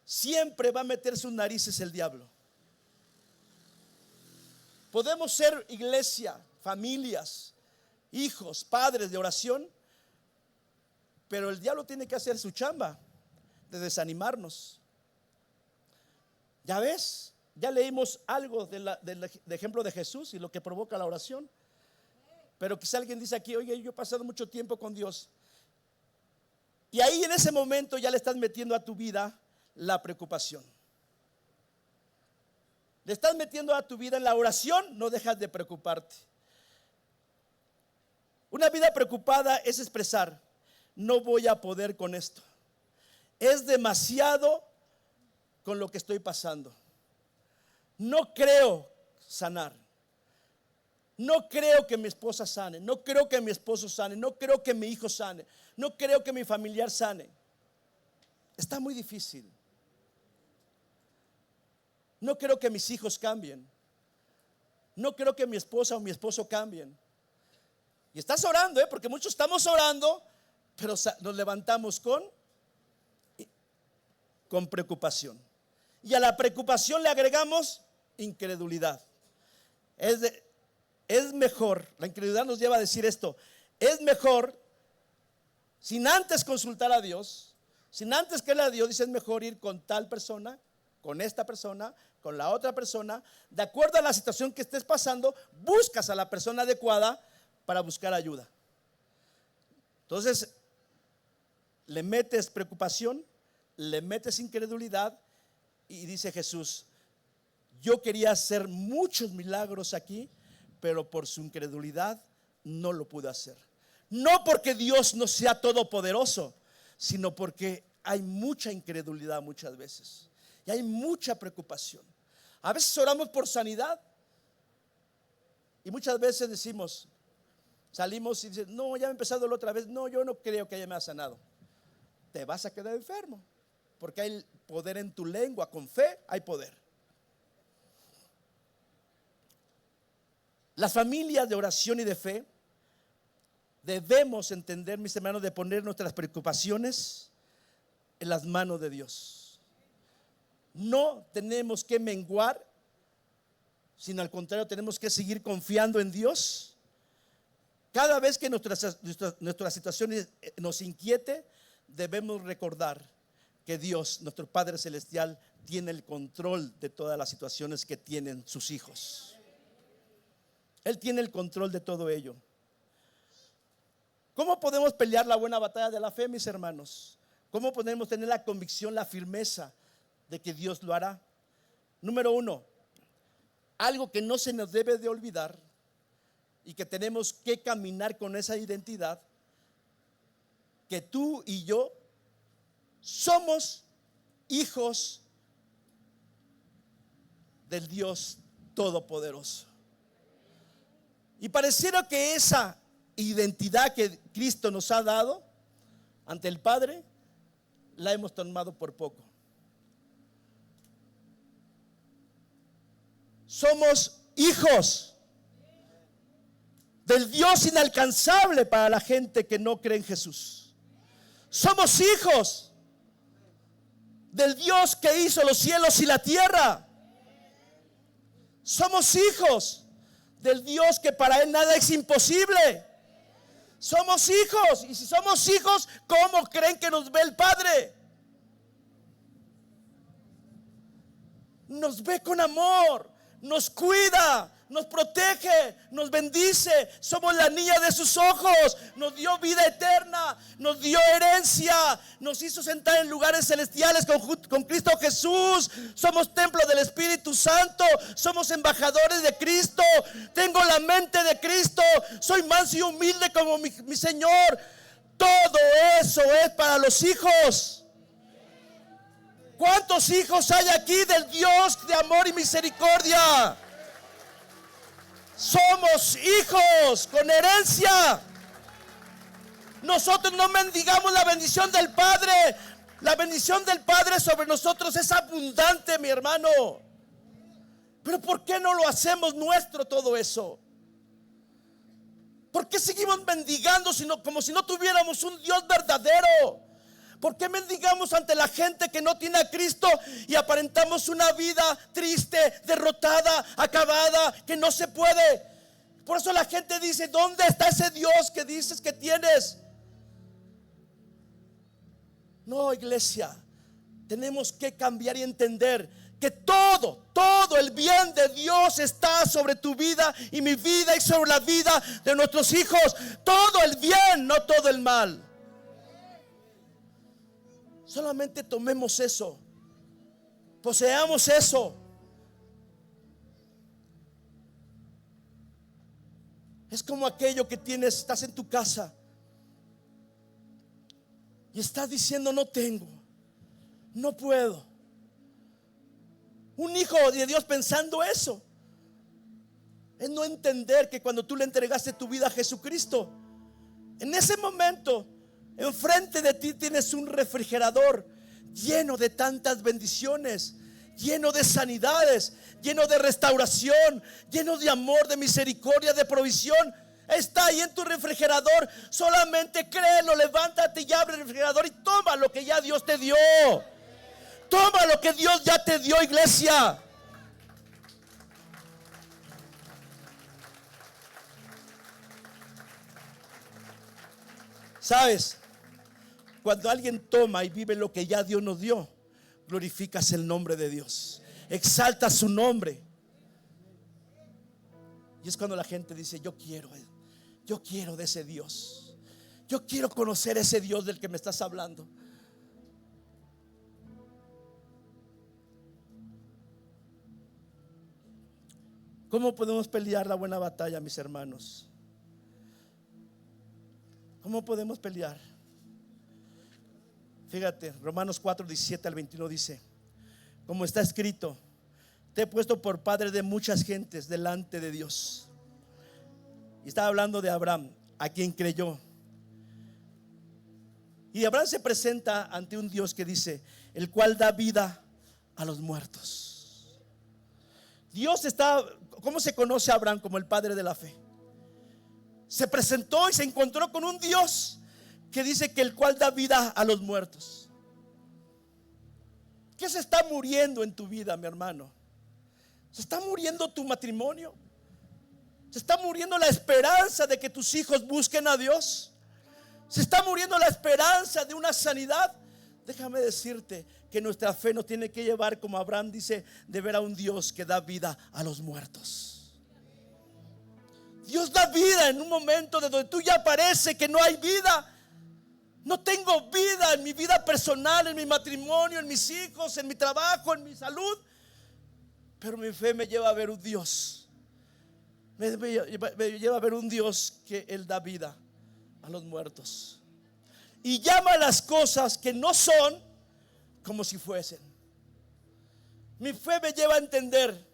siempre va a meter sus narices el diablo. Podemos ser iglesia, familias, hijos, padres de oración, pero el diablo tiene que hacer su chamba de desanimarnos. ¿Ya ves? Ya leímos algo del ejemplo de Jesús y lo que provoca la oración. Pero quizá alguien dice aquí, oye, yo he pasado mucho tiempo con Dios. Y ahí en ese momento ya le estás metiendo a tu vida la preocupación. Le estás metiendo a tu vida en la oración, no dejas de preocuparte. Una vida preocupada es expresar, no voy a poder con esto. Es demasiado con lo que estoy pasando. No creo sanar. No creo que mi esposa sane, no creo que mi esposo sane, no creo que mi hijo sane, no creo que mi familiar sane. Está muy difícil. No creo que mis hijos cambien. No creo que mi esposa o mi esposo cambien. Y estás orando, porque muchos estamos orando, pero nos levantamos con preocupación. Y a la preocupación le agregamos incredulidad. Es mejor, la incredulidad nos lleva a decir esto, es mejor, sin antes consultar a Dios, sin antes que a Dios, dice, es mejor ir con tal persona, con esta persona, con la otra persona, de acuerdo a la situación que estés pasando, buscas a la persona adecuada para buscar ayuda. Entonces, le metes preocupación, le metes incredulidad y dice Jesús, Yo quería hacer muchos milagros aquí, pero por su incredulidad no lo pude hacer. No porque Dios no sea todopoderoso, sino porque hay mucha incredulidad muchas veces y hay mucha preocupación. A veces oramos por sanidad y muchas veces decimos, salimos y dicen, no, ya me he empezado la otra vez. No, yo no creo que ella me ha sanado. Te vas a quedar enfermo, porque hay poder en tu lengua. Con fe hay poder. Las familias de oración y de fe debemos entender, mis hermanos, de poner nuestras preocupaciones en las manos de Dios. No tenemos que menguar, sino al contrario, tenemos que seguir confiando en Dios. Cada vez que nuestra situación nos inquiete, debemos recordar que Dios, nuestro Padre Celestial, tiene el control de todas las situaciones que tienen sus hijos. Él tiene el control de todo ello. ¿Cómo podemos pelear la buena batalla de la fe, mis hermanos? ¿Cómo podemos tener la convicción, la firmeza de que Dios lo hará? Número uno, algo que no se nos debe de olvidar y que tenemos que caminar con esa identidad, que tú y yo somos hijos del Dios Todopoderoso. Y pareciera que esa identidad que Cristo nos ha dado ante el Padre, la hemos tomado por poco. Somos hijos del Dios inalcanzable para la gente que no cree en Jesús. Somos hijos del Dios que hizo los cielos y la tierra. Somos hijos del Dios que para Él nada es imposible. Somos hijos. Y si somos hijos, ¿cómo creen que nos ve el Padre? Nos ve con amor, nos cuida, nos protege, nos bendice. Somos la niña de sus ojos. Nos dio vida eterna, nos dio herencia, nos hizo sentar en lugares celestiales con Cristo Jesús. Somos templo del Espíritu Santo, somos embajadores de Cristo. Tengo la mente de Cristo, soy manso y humilde como mi Señor. Todo eso es para los hijos. ¿Cuántos hijos hay aquí del Dios de amor y misericordia? Somos hijos con herencia. Nosotros no mendigamos la bendición del Padre. La bendición del Padre sobre nosotros es abundante, mi hermano. Pero ¿por qué no lo hacemos nuestro todo eso? ¿Por qué seguimos mendigando como si no tuviéramos un Dios verdadero? ¿Por qué mendigamos ante la gente que no tiene a Cristo y aparentamos una vida triste, derrotada, acabada, que no se puede? Por eso la gente dice, ¿dónde está ese Dios que dices que tienes? No, iglesia, tenemos que cambiar y entender que todo el bien de Dios está sobre tu vida y mi vida y sobre la vida de nuestros hijos. Todo el bien, no todo el mal. Solamente tomemos eso, poseamos eso. Es como aquello que tienes, estás en tu casa y estás diciendo no tengo, no puedo. Un hijo de Dios pensando eso es no entender que cuando tú le entregaste tu vida a Jesucristo, en ese momento enfrente de ti tienes un refrigerador lleno de tantas bendiciones, lleno de sanidades, lleno de restauración, lleno de amor, de misericordia, de provisión. Está ahí en tu refrigerador. Solamente créelo, levántate y abre el refrigerador y toma lo que ya Dios te dio. Toma lo que Dios ya te dio, iglesia. ¿Sabes? Cuando alguien toma y vive lo que ya Dios nos dio, glorificas el nombre de Dios, exaltas su nombre. Y es cuando la gente dice, yo quiero de ese Dios. Yo quiero conocer ese Dios del que me estás hablando. ¿Cómo podemos pelear la buena batalla, mis hermanos? ¿Cómo podemos pelear? Fíjate, Romanos 4, 17 al 21 dice: como está escrito, te he puesto por padre de muchas gentes delante de Dios. Y estaba hablando de Abraham, a quien creyó. Y Abraham se presenta ante un Dios que dice: el cual da vida a los muertos. Dios está, ¿cómo se conoce a Abraham? Como el padre de la fe. Se presentó y se encontró con un Dios que dice que el cual da vida a los muertos. ¿Qué se está muriendo en tu vida, mi hermano? ¿Se está muriendo tu matrimonio? ¿Se está muriendo la esperanza de que tus hijos busquen a Dios? ¿Se está muriendo la esperanza de una sanidad? Déjame decirte que nuestra fe nos tiene que llevar, como Abraham dice, de ver a un Dios que da vida a los muertos. Dios da vida en un momento de donde tú ya parece que no hay vida. No tengo vida en mi vida personal, en mi matrimonio, en mis hijos, en mi trabajo, en mi salud. Pero mi fe me lleva a ver un Dios. Me lleva a ver un Dios que Él da vida a los muertos. Y llama a las cosas que no son como si fuesen. Mi fe me lleva a entender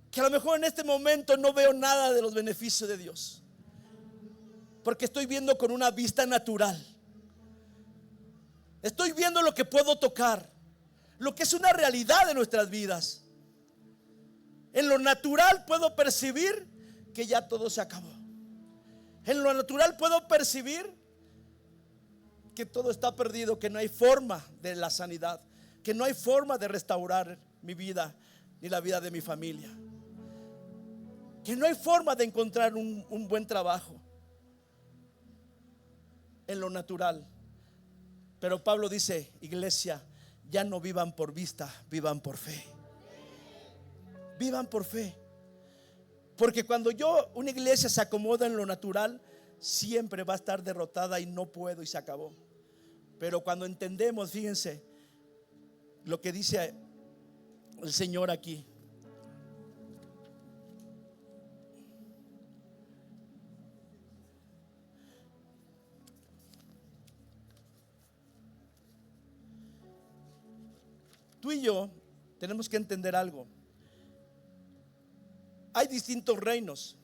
que a lo mejor en este momento no veo nada de los beneficios de Dios, porque estoy viendo con una vista natural. Estoy viendo lo que puedo tocar, lo que es una realidad de nuestras vidas. En lo natural puedo percibir que ya todo se acabó. En lo natural puedo percibir que todo está perdido, que no hay forma de la sanidad, que no hay forma de restaurar mi vida ni la vida de mi familia, que no hay forma de encontrar un buen trabajo en lo natural. Pero Pablo dice: iglesia, ya no vivan por vista, vivan por fe. Vivan por fe. Porque cuando una iglesia se acomoda en lo natural, siempre va a estar derrotada y no puedo y se acabó. Pero cuando entendemos, fíjense lo que dice el Señor aquí. Tú y yo tenemos que entender algo. Hay distintos reinos.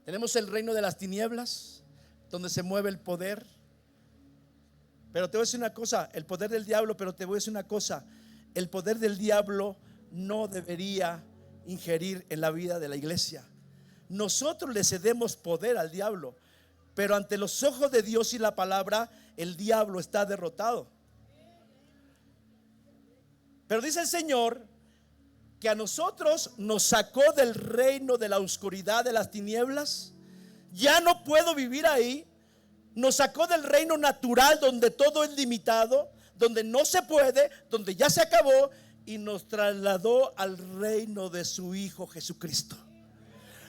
Tenemos el reino de las tinieblas, donde se mueve el poder. Pero te voy a decir una cosa, el poder del diablo, pero te voy a decir una cosa, el poder del diablo no debería ingerir en la vida de la iglesia. Nosotros le cedemos poder al diablo, pero ante los ojos de Dios y la palabra, el diablo está derrotado. Pero dice el Señor que a nosotros nos sacó del reino de la oscuridad, de las tinieblas. Ya no puedo vivir ahí. Nos sacó del reino natural, donde todo es limitado, donde no se puede, donde ya se acabó, y nos trasladó al reino de su Hijo Jesucristo.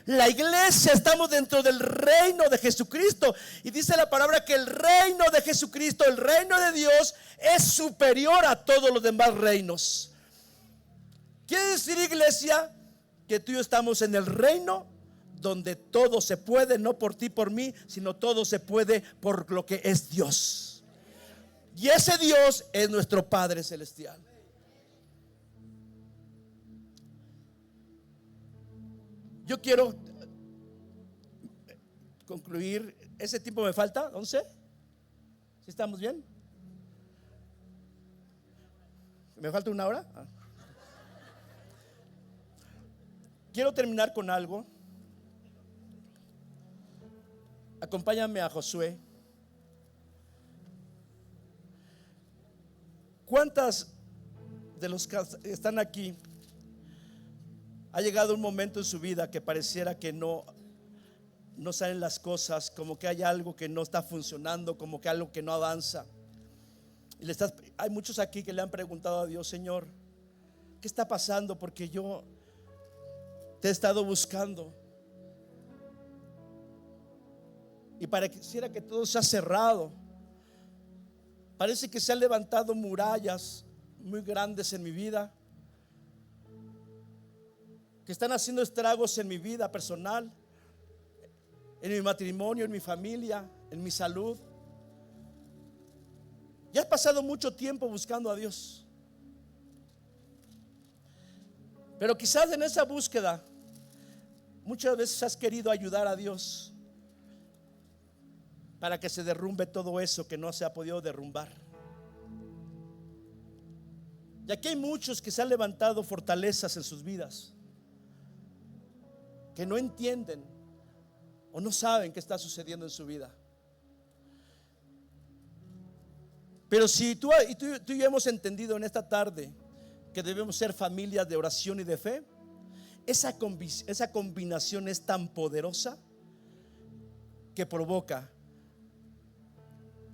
La iglesia, estamos dentro del reino de Jesucristo, y dice la palabra que el reino de Jesucristo, el reino de Dios, es superior a todos los demás reinos. Quiere decir, iglesia, que tú y yo estamos en el reino donde todo se puede, no por ti, por mí, sino todo se puede por lo que es Dios. Y ese Dios es nuestro Padre Celestial. Yo quiero concluir. ¿Ese tiempo me falta? ¿11? ¿Sí estamos bien? ¿Me falta una hora? Quiero terminar con algo. Acompáñame a Josué. ¿Cuántas de los que están aquí ha llegado un momento en su vida que pareciera que no salen las cosas, como que hay algo que no está funcionando, como que algo que no avanza? Y hay muchos aquí que le han preguntado a Dios: Señor, ¿qué está pasando? Porque yo te he estado buscando y pareciera que todo se ha cerrado. Parece que se han levantado murallas muy grandes en mi vida, que están haciendo estragos en mi vida personal, en mi matrimonio, en mi familia, en mi salud. Ya has pasado mucho tiempo buscando a Dios, pero quizás en esa búsqueda muchas veces has querido ayudar a Dios para que se derrumbe todo eso que no se ha podido derrumbar. Y aquí hay muchos que se han levantado fortalezas en sus vidas, que no entienden o no saben qué está sucediendo en su vida. Pero si tú y yo hemos entendido en esta tarde que debemos ser familias de oración y de fe, esa combinación es tan poderosa que provoca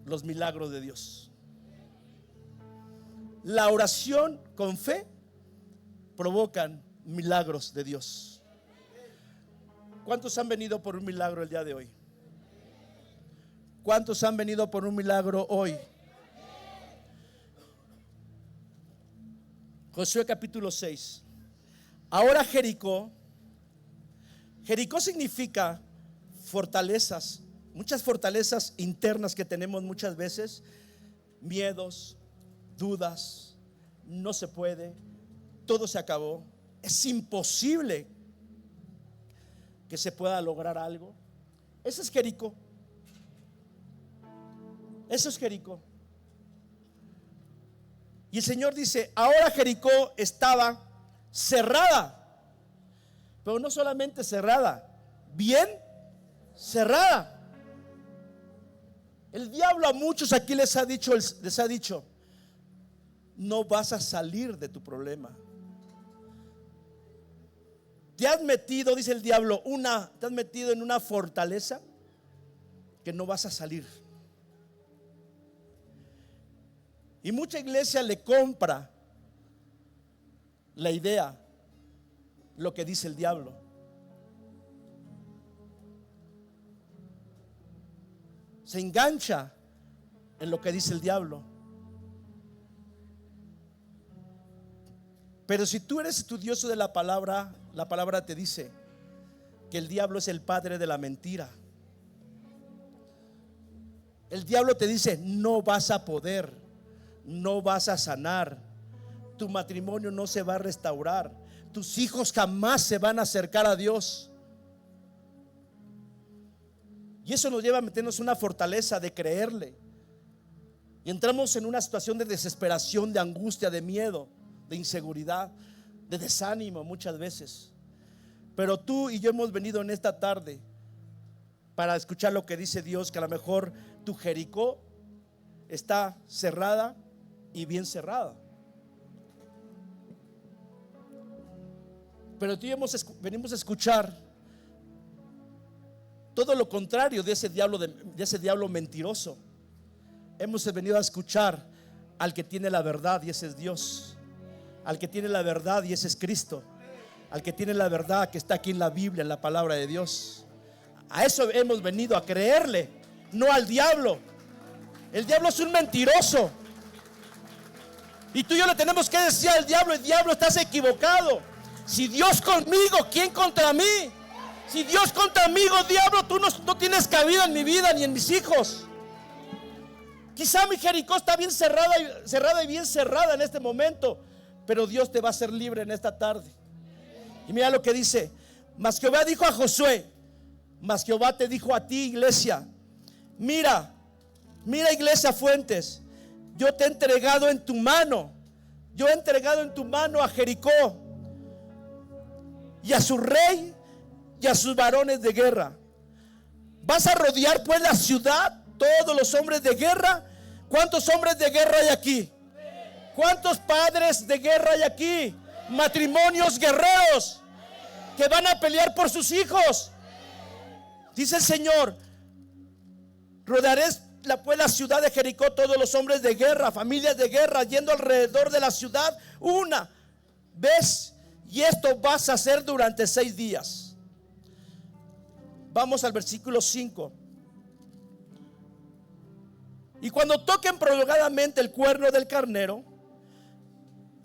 los milagros de Dios. La oración con fe provocan milagros de Dios. ¿Cuántos han venido por un milagro el día de hoy? ¿Cuántos han venido por un milagro hoy? Josué capítulo 6. Ahora Jericó significa fortalezas, muchas fortalezas internas que tenemos muchas veces, miedos, dudas, no se puede, todo se acabó, es imposible que se pueda lograr algo. Eso es Jericó. Eso es Jericó. Y el Señor dice: ahora Jericó estaba cerrada, pero no solamente cerrada, bien cerrada. El diablo a muchos aquí les ha dicho, no vas a salir de tu problema. Te has metido, dice el diablo, te has metido en una fortaleza que no vas a salir. Y mucha iglesia le compra la idea, lo que dice el diablo. Se engancha en lo que dice el diablo. Pero si tú eres estudioso de la palabra te dice que el diablo es el padre de la mentira. El diablo te dice: no vas a poder, no vas a sanar, tu matrimonio no se va a restaurar, tus hijos jamás se van a acercar a Dios. Y eso nos lleva a meternos en una fortaleza de creerle. Y entramos en una situación de desesperación, de angustia, de miedo, de inseguridad, de desánimo muchas veces. Pero tú y yo hemos venido en esta tarde para escuchar lo que dice Dios, que a lo mejor tu Jericó está cerrada y bien cerrada. Pero tú y yo venimos a escuchar todo lo contrario de ese diablo mentiroso. Hemos venido a escuchar al que tiene la verdad, y ese es Dios. Al que tiene la verdad, y ese es Cristo. Al que tiene la verdad, que está aquí en la Biblia, en la palabra de Dios. A eso hemos venido, a creerle, no al diablo. El diablo es un mentiroso. Y tú y yo le tenemos que decir al diablo: el diablo, estás equivocado. Si Dios conmigo, ¿quién contra mí? Si Dios conmigo, diablo, tú no tienes cabida en mi vida ni en mis hijos. Quizá mi Jericó está bien cerrada y bien cerrada en este momento, pero Dios te va a hacer libre en esta tarde. Y mira lo que dice: mas Jehová dijo a Josué, mas Jehová te dijo a ti, iglesia, mira iglesia Fuentes, yo te he entregado en tu mano, yo he entregado en tu mano a Jericó y a su rey y a sus varones de guerra. Vas a rodear pues la ciudad, todos los hombres de guerra. ¿Cuántos hombres de guerra hay aquí? ¿Cuántos padres de guerra hay aquí? Matrimonios guerreros que van a pelear por sus hijos. Dice el Señor: rodearé la ciudad de Jericó, todos los hombres de guerra, familias de guerra, yendo alrededor de la ciudad una vez, y esto vas a hacer durante 6 días. Vamos al versículo 5. Y cuando toquen prolongadamente el cuerno del carnero,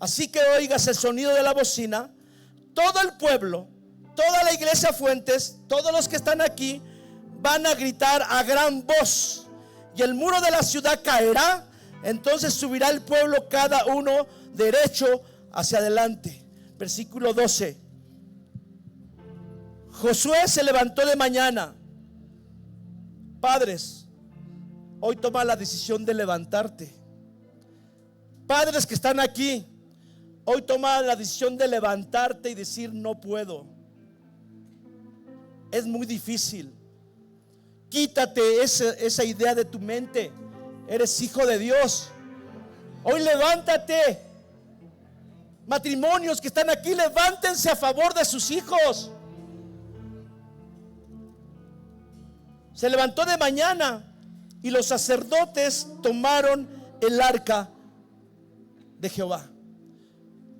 así que oigas el sonido de la bocina, todo el pueblo, toda la iglesia Fuentes, todos los que están aquí van a gritar a gran voz, y el muro de la ciudad caerá. Entonces subirá el pueblo cada uno derecho hacia adelante. Versículo 12. Josué se levantó de mañana. Padres, hoy toma la decisión de levantarte. Padres que están aquí, hoy toma la decisión de levantarte y decir: no puedo, es muy difícil. Quítate esa idea de tu mente. Eres hijo de Dios. Hoy levántate. Matrimonios que están aquí, levántense a favor de sus hijos. Se levantó de mañana y los sacerdotes tomaron el arca de Jehová.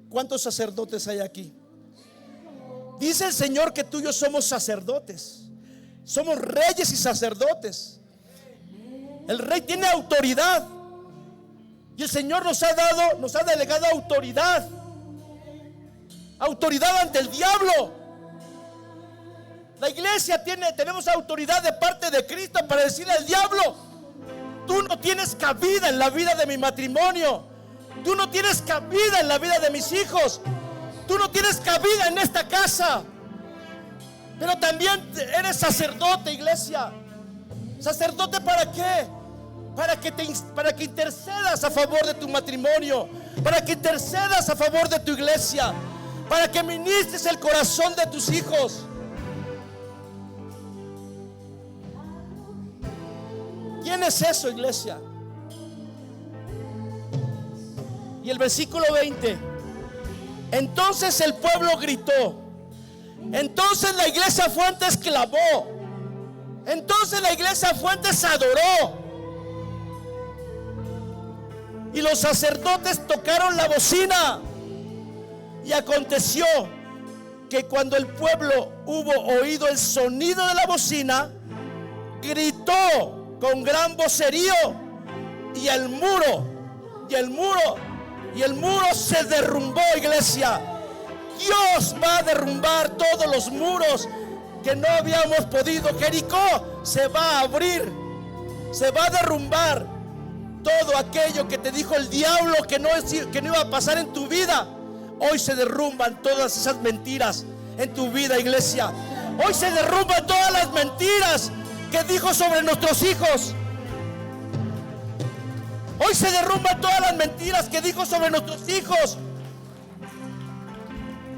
¿Cuántos sacerdotes hay aquí? Dice el Señor que tú y yo somos sacerdotes. Somos reyes y sacerdotes. El rey tiene autoridad, y el Señor nos ha delegado autoridad. Autoridad ante el diablo. La iglesia tenemos autoridad de parte de Cristo para decirle al diablo: tú no tienes cabida en la vida de mi matrimonio, tú no tienes cabida en la vida de mis hijos, tú no tienes cabida en esta casa. Pero también eres sacerdote, iglesia. ¿Sacerdote para qué? Para que intercedas a favor de tu matrimonio, para que intercedas a favor de tu iglesia, para que ministres el corazón de tus hijos. ¿Quién es eso, iglesia? Y el versículo 20. Entonces el pueblo gritó. Entonces la iglesia Fuentes clamó. Entonces la iglesia Fuentes adoró. Y los sacerdotes tocaron la bocina. Y aconteció que cuando el pueblo hubo oído el sonido de la bocina, gritó con gran vocerío, y el muro se derrumbó, iglesia. Dios va a derrumbar todos los muros que no habíamos podido. Jericó se va a abrir, se va a derrumbar todo aquello que te dijo el diablo que no iba a pasar en tu vida. Hoy se derrumban todas esas mentiras en tu vida, iglesia. Hoy se derrumban todas las mentiras que dijo sobre nuestros hijos. Hoy se derrumban todas las mentiras que dijo sobre nuestros hijos.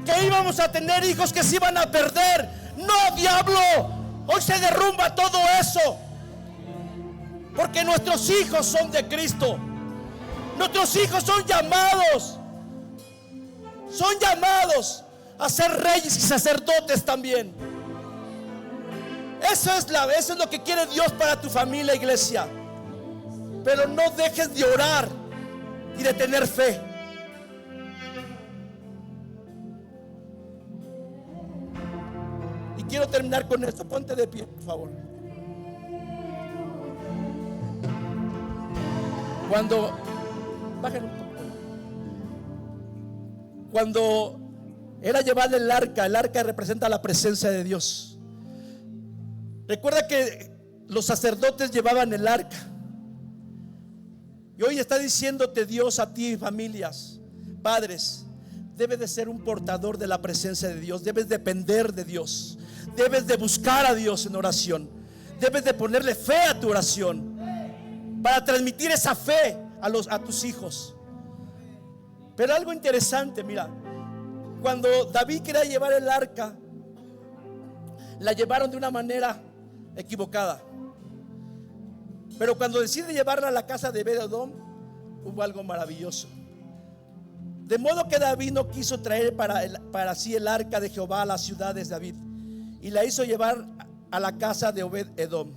Que íbamos a tener hijos que se iban a perder. No, diablo. Hoy se derrumba todo eso. Porque nuestros hijos son de Cristo. Nuestros hijos son llamados. Son llamados a ser reyes y sacerdotes también. Eso es lo que quiere Dios para tu familia, iglesia. Pero no dejes de orar y de tener fe. Y quiero terminar con esto. Ponte de pie, por favor. Bájale un poco. Cuando era llevar el arca representa la presencia de Dios. Recuerda que los sacerdotes llevaban el arca. Y hoy está diciéndote Dios a ti, familias, padres: debes de ser un portador de la presencia de Dios. Debes depender de Dios. Debes de buscar a Dios en oración. Debes de ponerle fe a tu oración para transmitir esa fe a tus hijos. Pero algo interesante, mira, cuando David quería llevar el arca, la llevaron de una manera equivocada. Pero cuando decide llevarla a la casa de Obed-edom, hubo algo maravilloso. De modo que David no quiso traer para sí el arca de Jehová a las ciudades de David, y la hizo llevar a la casa de Obed-edom.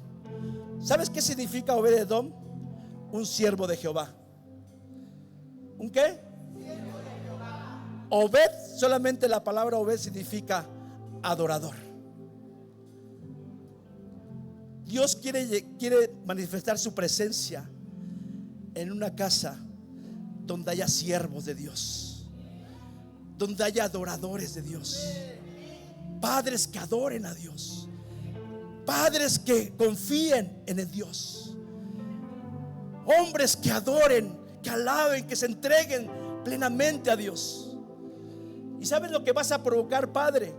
¿Sabes qué significa Obed-edom? Un siervo de Jehová. ¿Un qué? Obed, solamente la palabra Obed significa adorador. Dios quiere manifestar su presencia en una casa donde haya siervos de Dios. donde haya adoradores de Dios, padres que adoren a Dios, padres que confíen en el Dios, hombres que adoren, que alaben, que se entreguen plenamente a Dios. ¿Y sabes lo que vas a provocar, padre?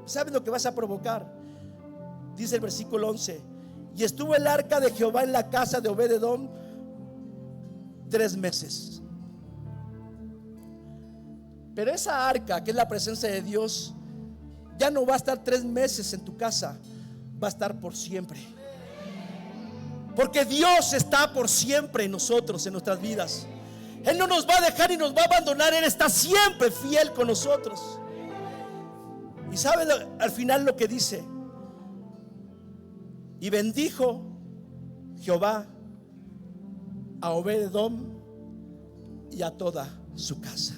¿Sabes lo que vas a provocar? Dice el versículo 11: y estuvo el arca de Jehová en la casa de Obed-edom 3 meses. Pero esa arca, que es la presencia de Dios, ya no va a estar 3 meses en tu casa, va a estar por siempre. Porque Dios está por siempre en nosotros, en nuestras vidas. Él no nos va a dejar y nos va a abandonar. Él está siempre fiel con nosotros. Y ¿sabe al final lo que dice? Y bendijo Jehová a Obed-edom y a toda su casa.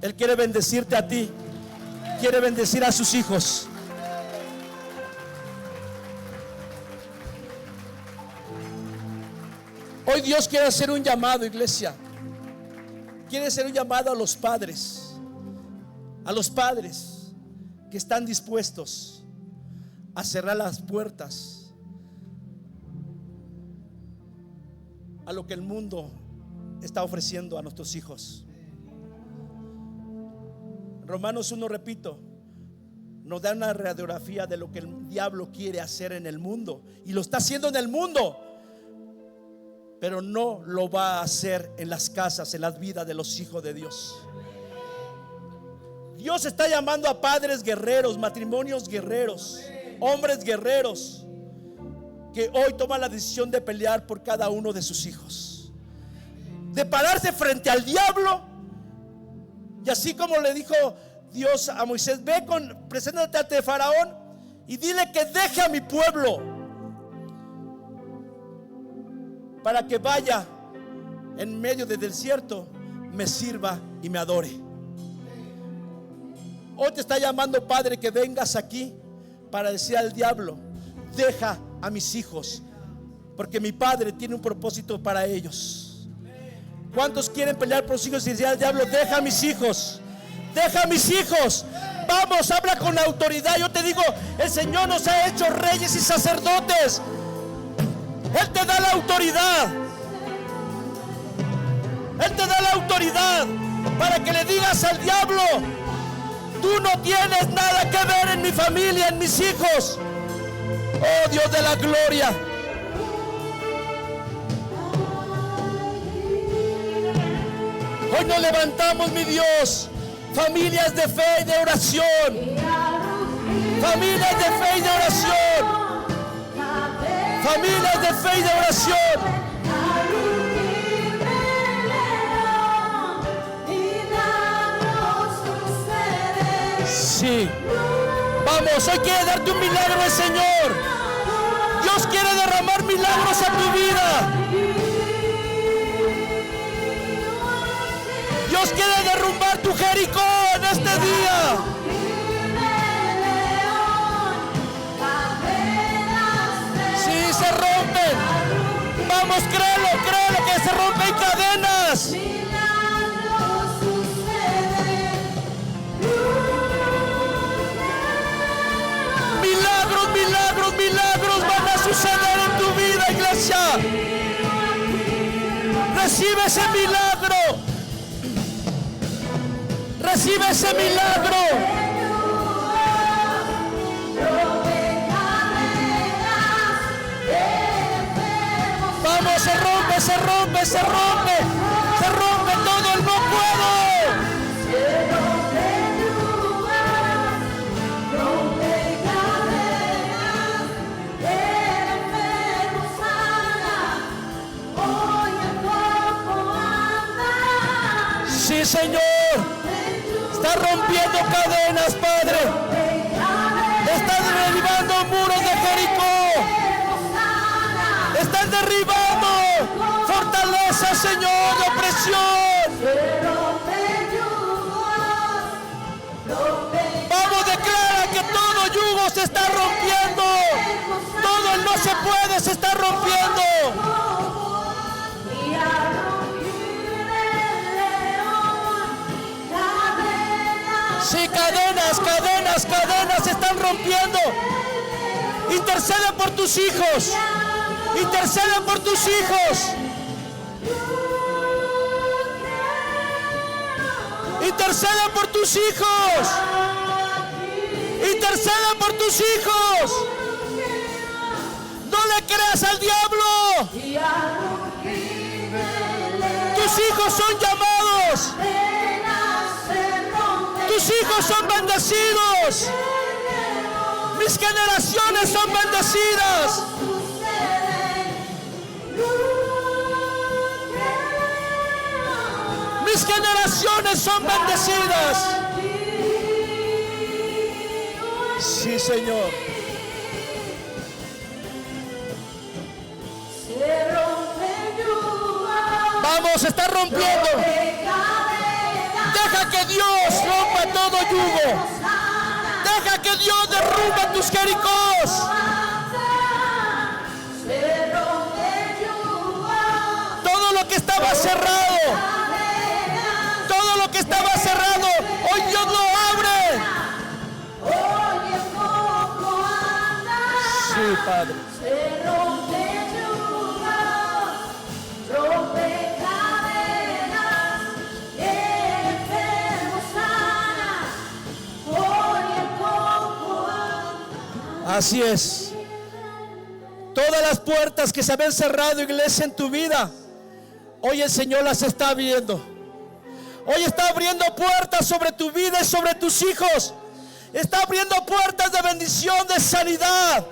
Él quiere bendecirte a ti, quiere bendecir a sus hijos. Hoy Dios quiere hacer un llamado, iglesia. Quiere hacer un llamado a los padres que están dispuestos a cerrar las puertas a lo que el mundo está ofreciendo a nuestros hijos. Romanos 1, repito, nos da una radiografía de lo que el diablo quiere hacer en el mundo, y lo está haciendo en el mundo, pero no lo va a hacer en las casas, en las vidas de los hijos de Dios. Dios está llamando a padres guerreros, matrimonios guerreros, hombres guerreros, que hoy toman la decisión de pelear por cada uno de sus hijos, de pararse frente al diablo. Y así como le dijo Dios a Moisés: ve, preséntate ante Faraón y dile que deje a mi pueblo para que vaya en medio del desierto, me sirva y me adore. Hoy te está llamando, padre, que vengas aquí para decir al diablo: deja a mis hijos, porque mi padre tiene un propósito para ellos. ¿Cuántos quieren pelear por sus hijos y decir al diablo: deja a mis hijos, deja a mis hijos? Vamos, habla con autoridad. Yo te digo, el Señor nos ha hecho reyes y sacerdotes. Él te da la autoridad. Él te da la autoridad para que le digas al diablo: tú no tienes nada que ver en mi familia, en mis hijos. Oh Dios de la gloria. Hoy nos levantamos, mi Dios, familias de fe y de oración. Familias de fe y de oración. Familias de fe y de oración. Sí. Vamos, hoy quiere darte un milagro el Señor. Dios quiere derramar milagros a tu vida. Dios quiere derrumbar tu Jericó en este día. Sí, se rompen. Vamos, créelo que se rompen cadenas. Milagros van a suceder en tu vida, iglesia. Recibe ese milagro. Recibe ese milagro. Vamos, se rompe todo el no puedo. Sí, Señor. Está rompiendo cadenas, Padre. Están derribando muros de Jericó. Están derribando fortaleza, Señor, de opresión. Vamos, declara que todo yugo se está rompiendo. Todo el no se puede se está rompiendo. Sí, cadenas, cadenas, cadenas se están rompiendo. Intercede por tus hijos. Intercede por tus hijos. Intercede por tus hijos. Intercede por tus hijos. No le creas al diablo. Tus hijos son llamados. Tus hijos son bendecidos. Mis generaciones son bendecidas. Mis generaciones son bendecidas. Sí, Señor. Vamos, está rompiendo. Deja que Dios rompa todo yugo. Deja que Dios derrumbe tus Jericós. Todo lo que estaba cerrado, todo lo que estaba cerrado, hoy Dios lo abre. Sí, Padre. Así es. Todas las puertas que se habían cerrado, iglesia, en tu vida, hoy el Señor las está abriendo. Hoy está abriendo puertas sobre tu vida y sobre tus hijos. Está abriendo puertas de bendición, de sanidad.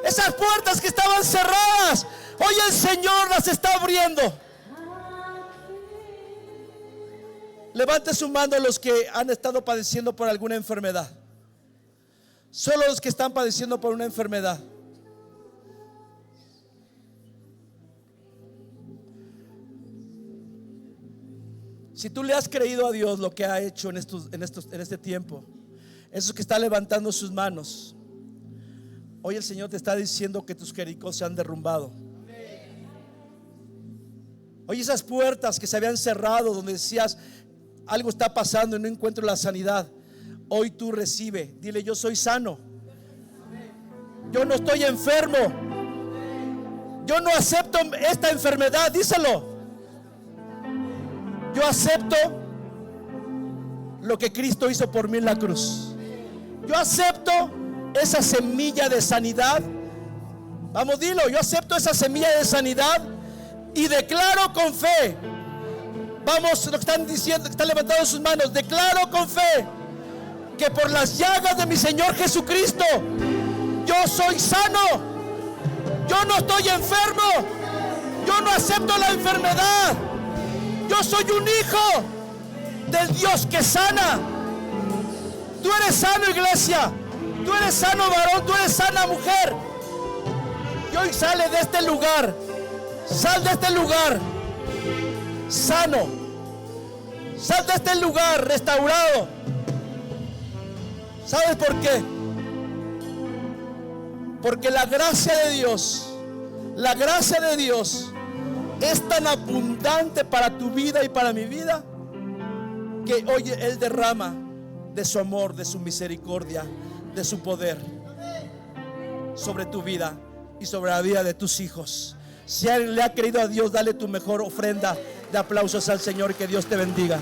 Esas puertas que estaban cerradas, hoy el Señor las está abriendo. Levante su mano los que han estado padeciendo por alguna enfermedad. Solo los que están padeciendo por una enfermedad. Si tú le has creído a Dios lo que ha hecho en este tiempo, esos que están levantando sus manos, hoy el Señor te está diciendo que tus Jericó se han derrumbado. Hoy esas puertas que se habían cerrado, donde decías algo está pasando y no encuentro la sanidad, hoy tú recibe. Dile: yo soy sano. Yo no estoy enfermo. Yo no acepto esta enfermedad. Díselo. Yo acepto lo que Cristo hizo por mí en la cruz. Yo acepto esa semilla de sanidad. Vamos, dilo. Yo acepto esa semilla de sanidad y declaro con fe. Vamos, lo que están diciendo, que están levantando sus manos. Declaro con fe que por las llagas de mi Señor Jesucristo yo soy sano. Yo no estoy enfermo. Yo no acepto la enfermedad. Yo soy un hijo del Dios que sana. Tú eres sano, iglesia. Tú eres sano, varón. Tú eres sana, mujer. Y hoy sale de este lugar. Sal de este lugar sano. Sal de este lugar restaurado. ¿Sabes por qué? Porque la gracia de Dios, la gracia de Dios es tan abundante para tu vida y para mi vida, que hoy Él derrama de su amor, de su misericordia, de su poder sobre tu vida y sobre la vida de tus hijos. Si alguien le ha creído a Dios, dale tu mejor ofrenda de aplausos al Señor. Que Dios te bendiga.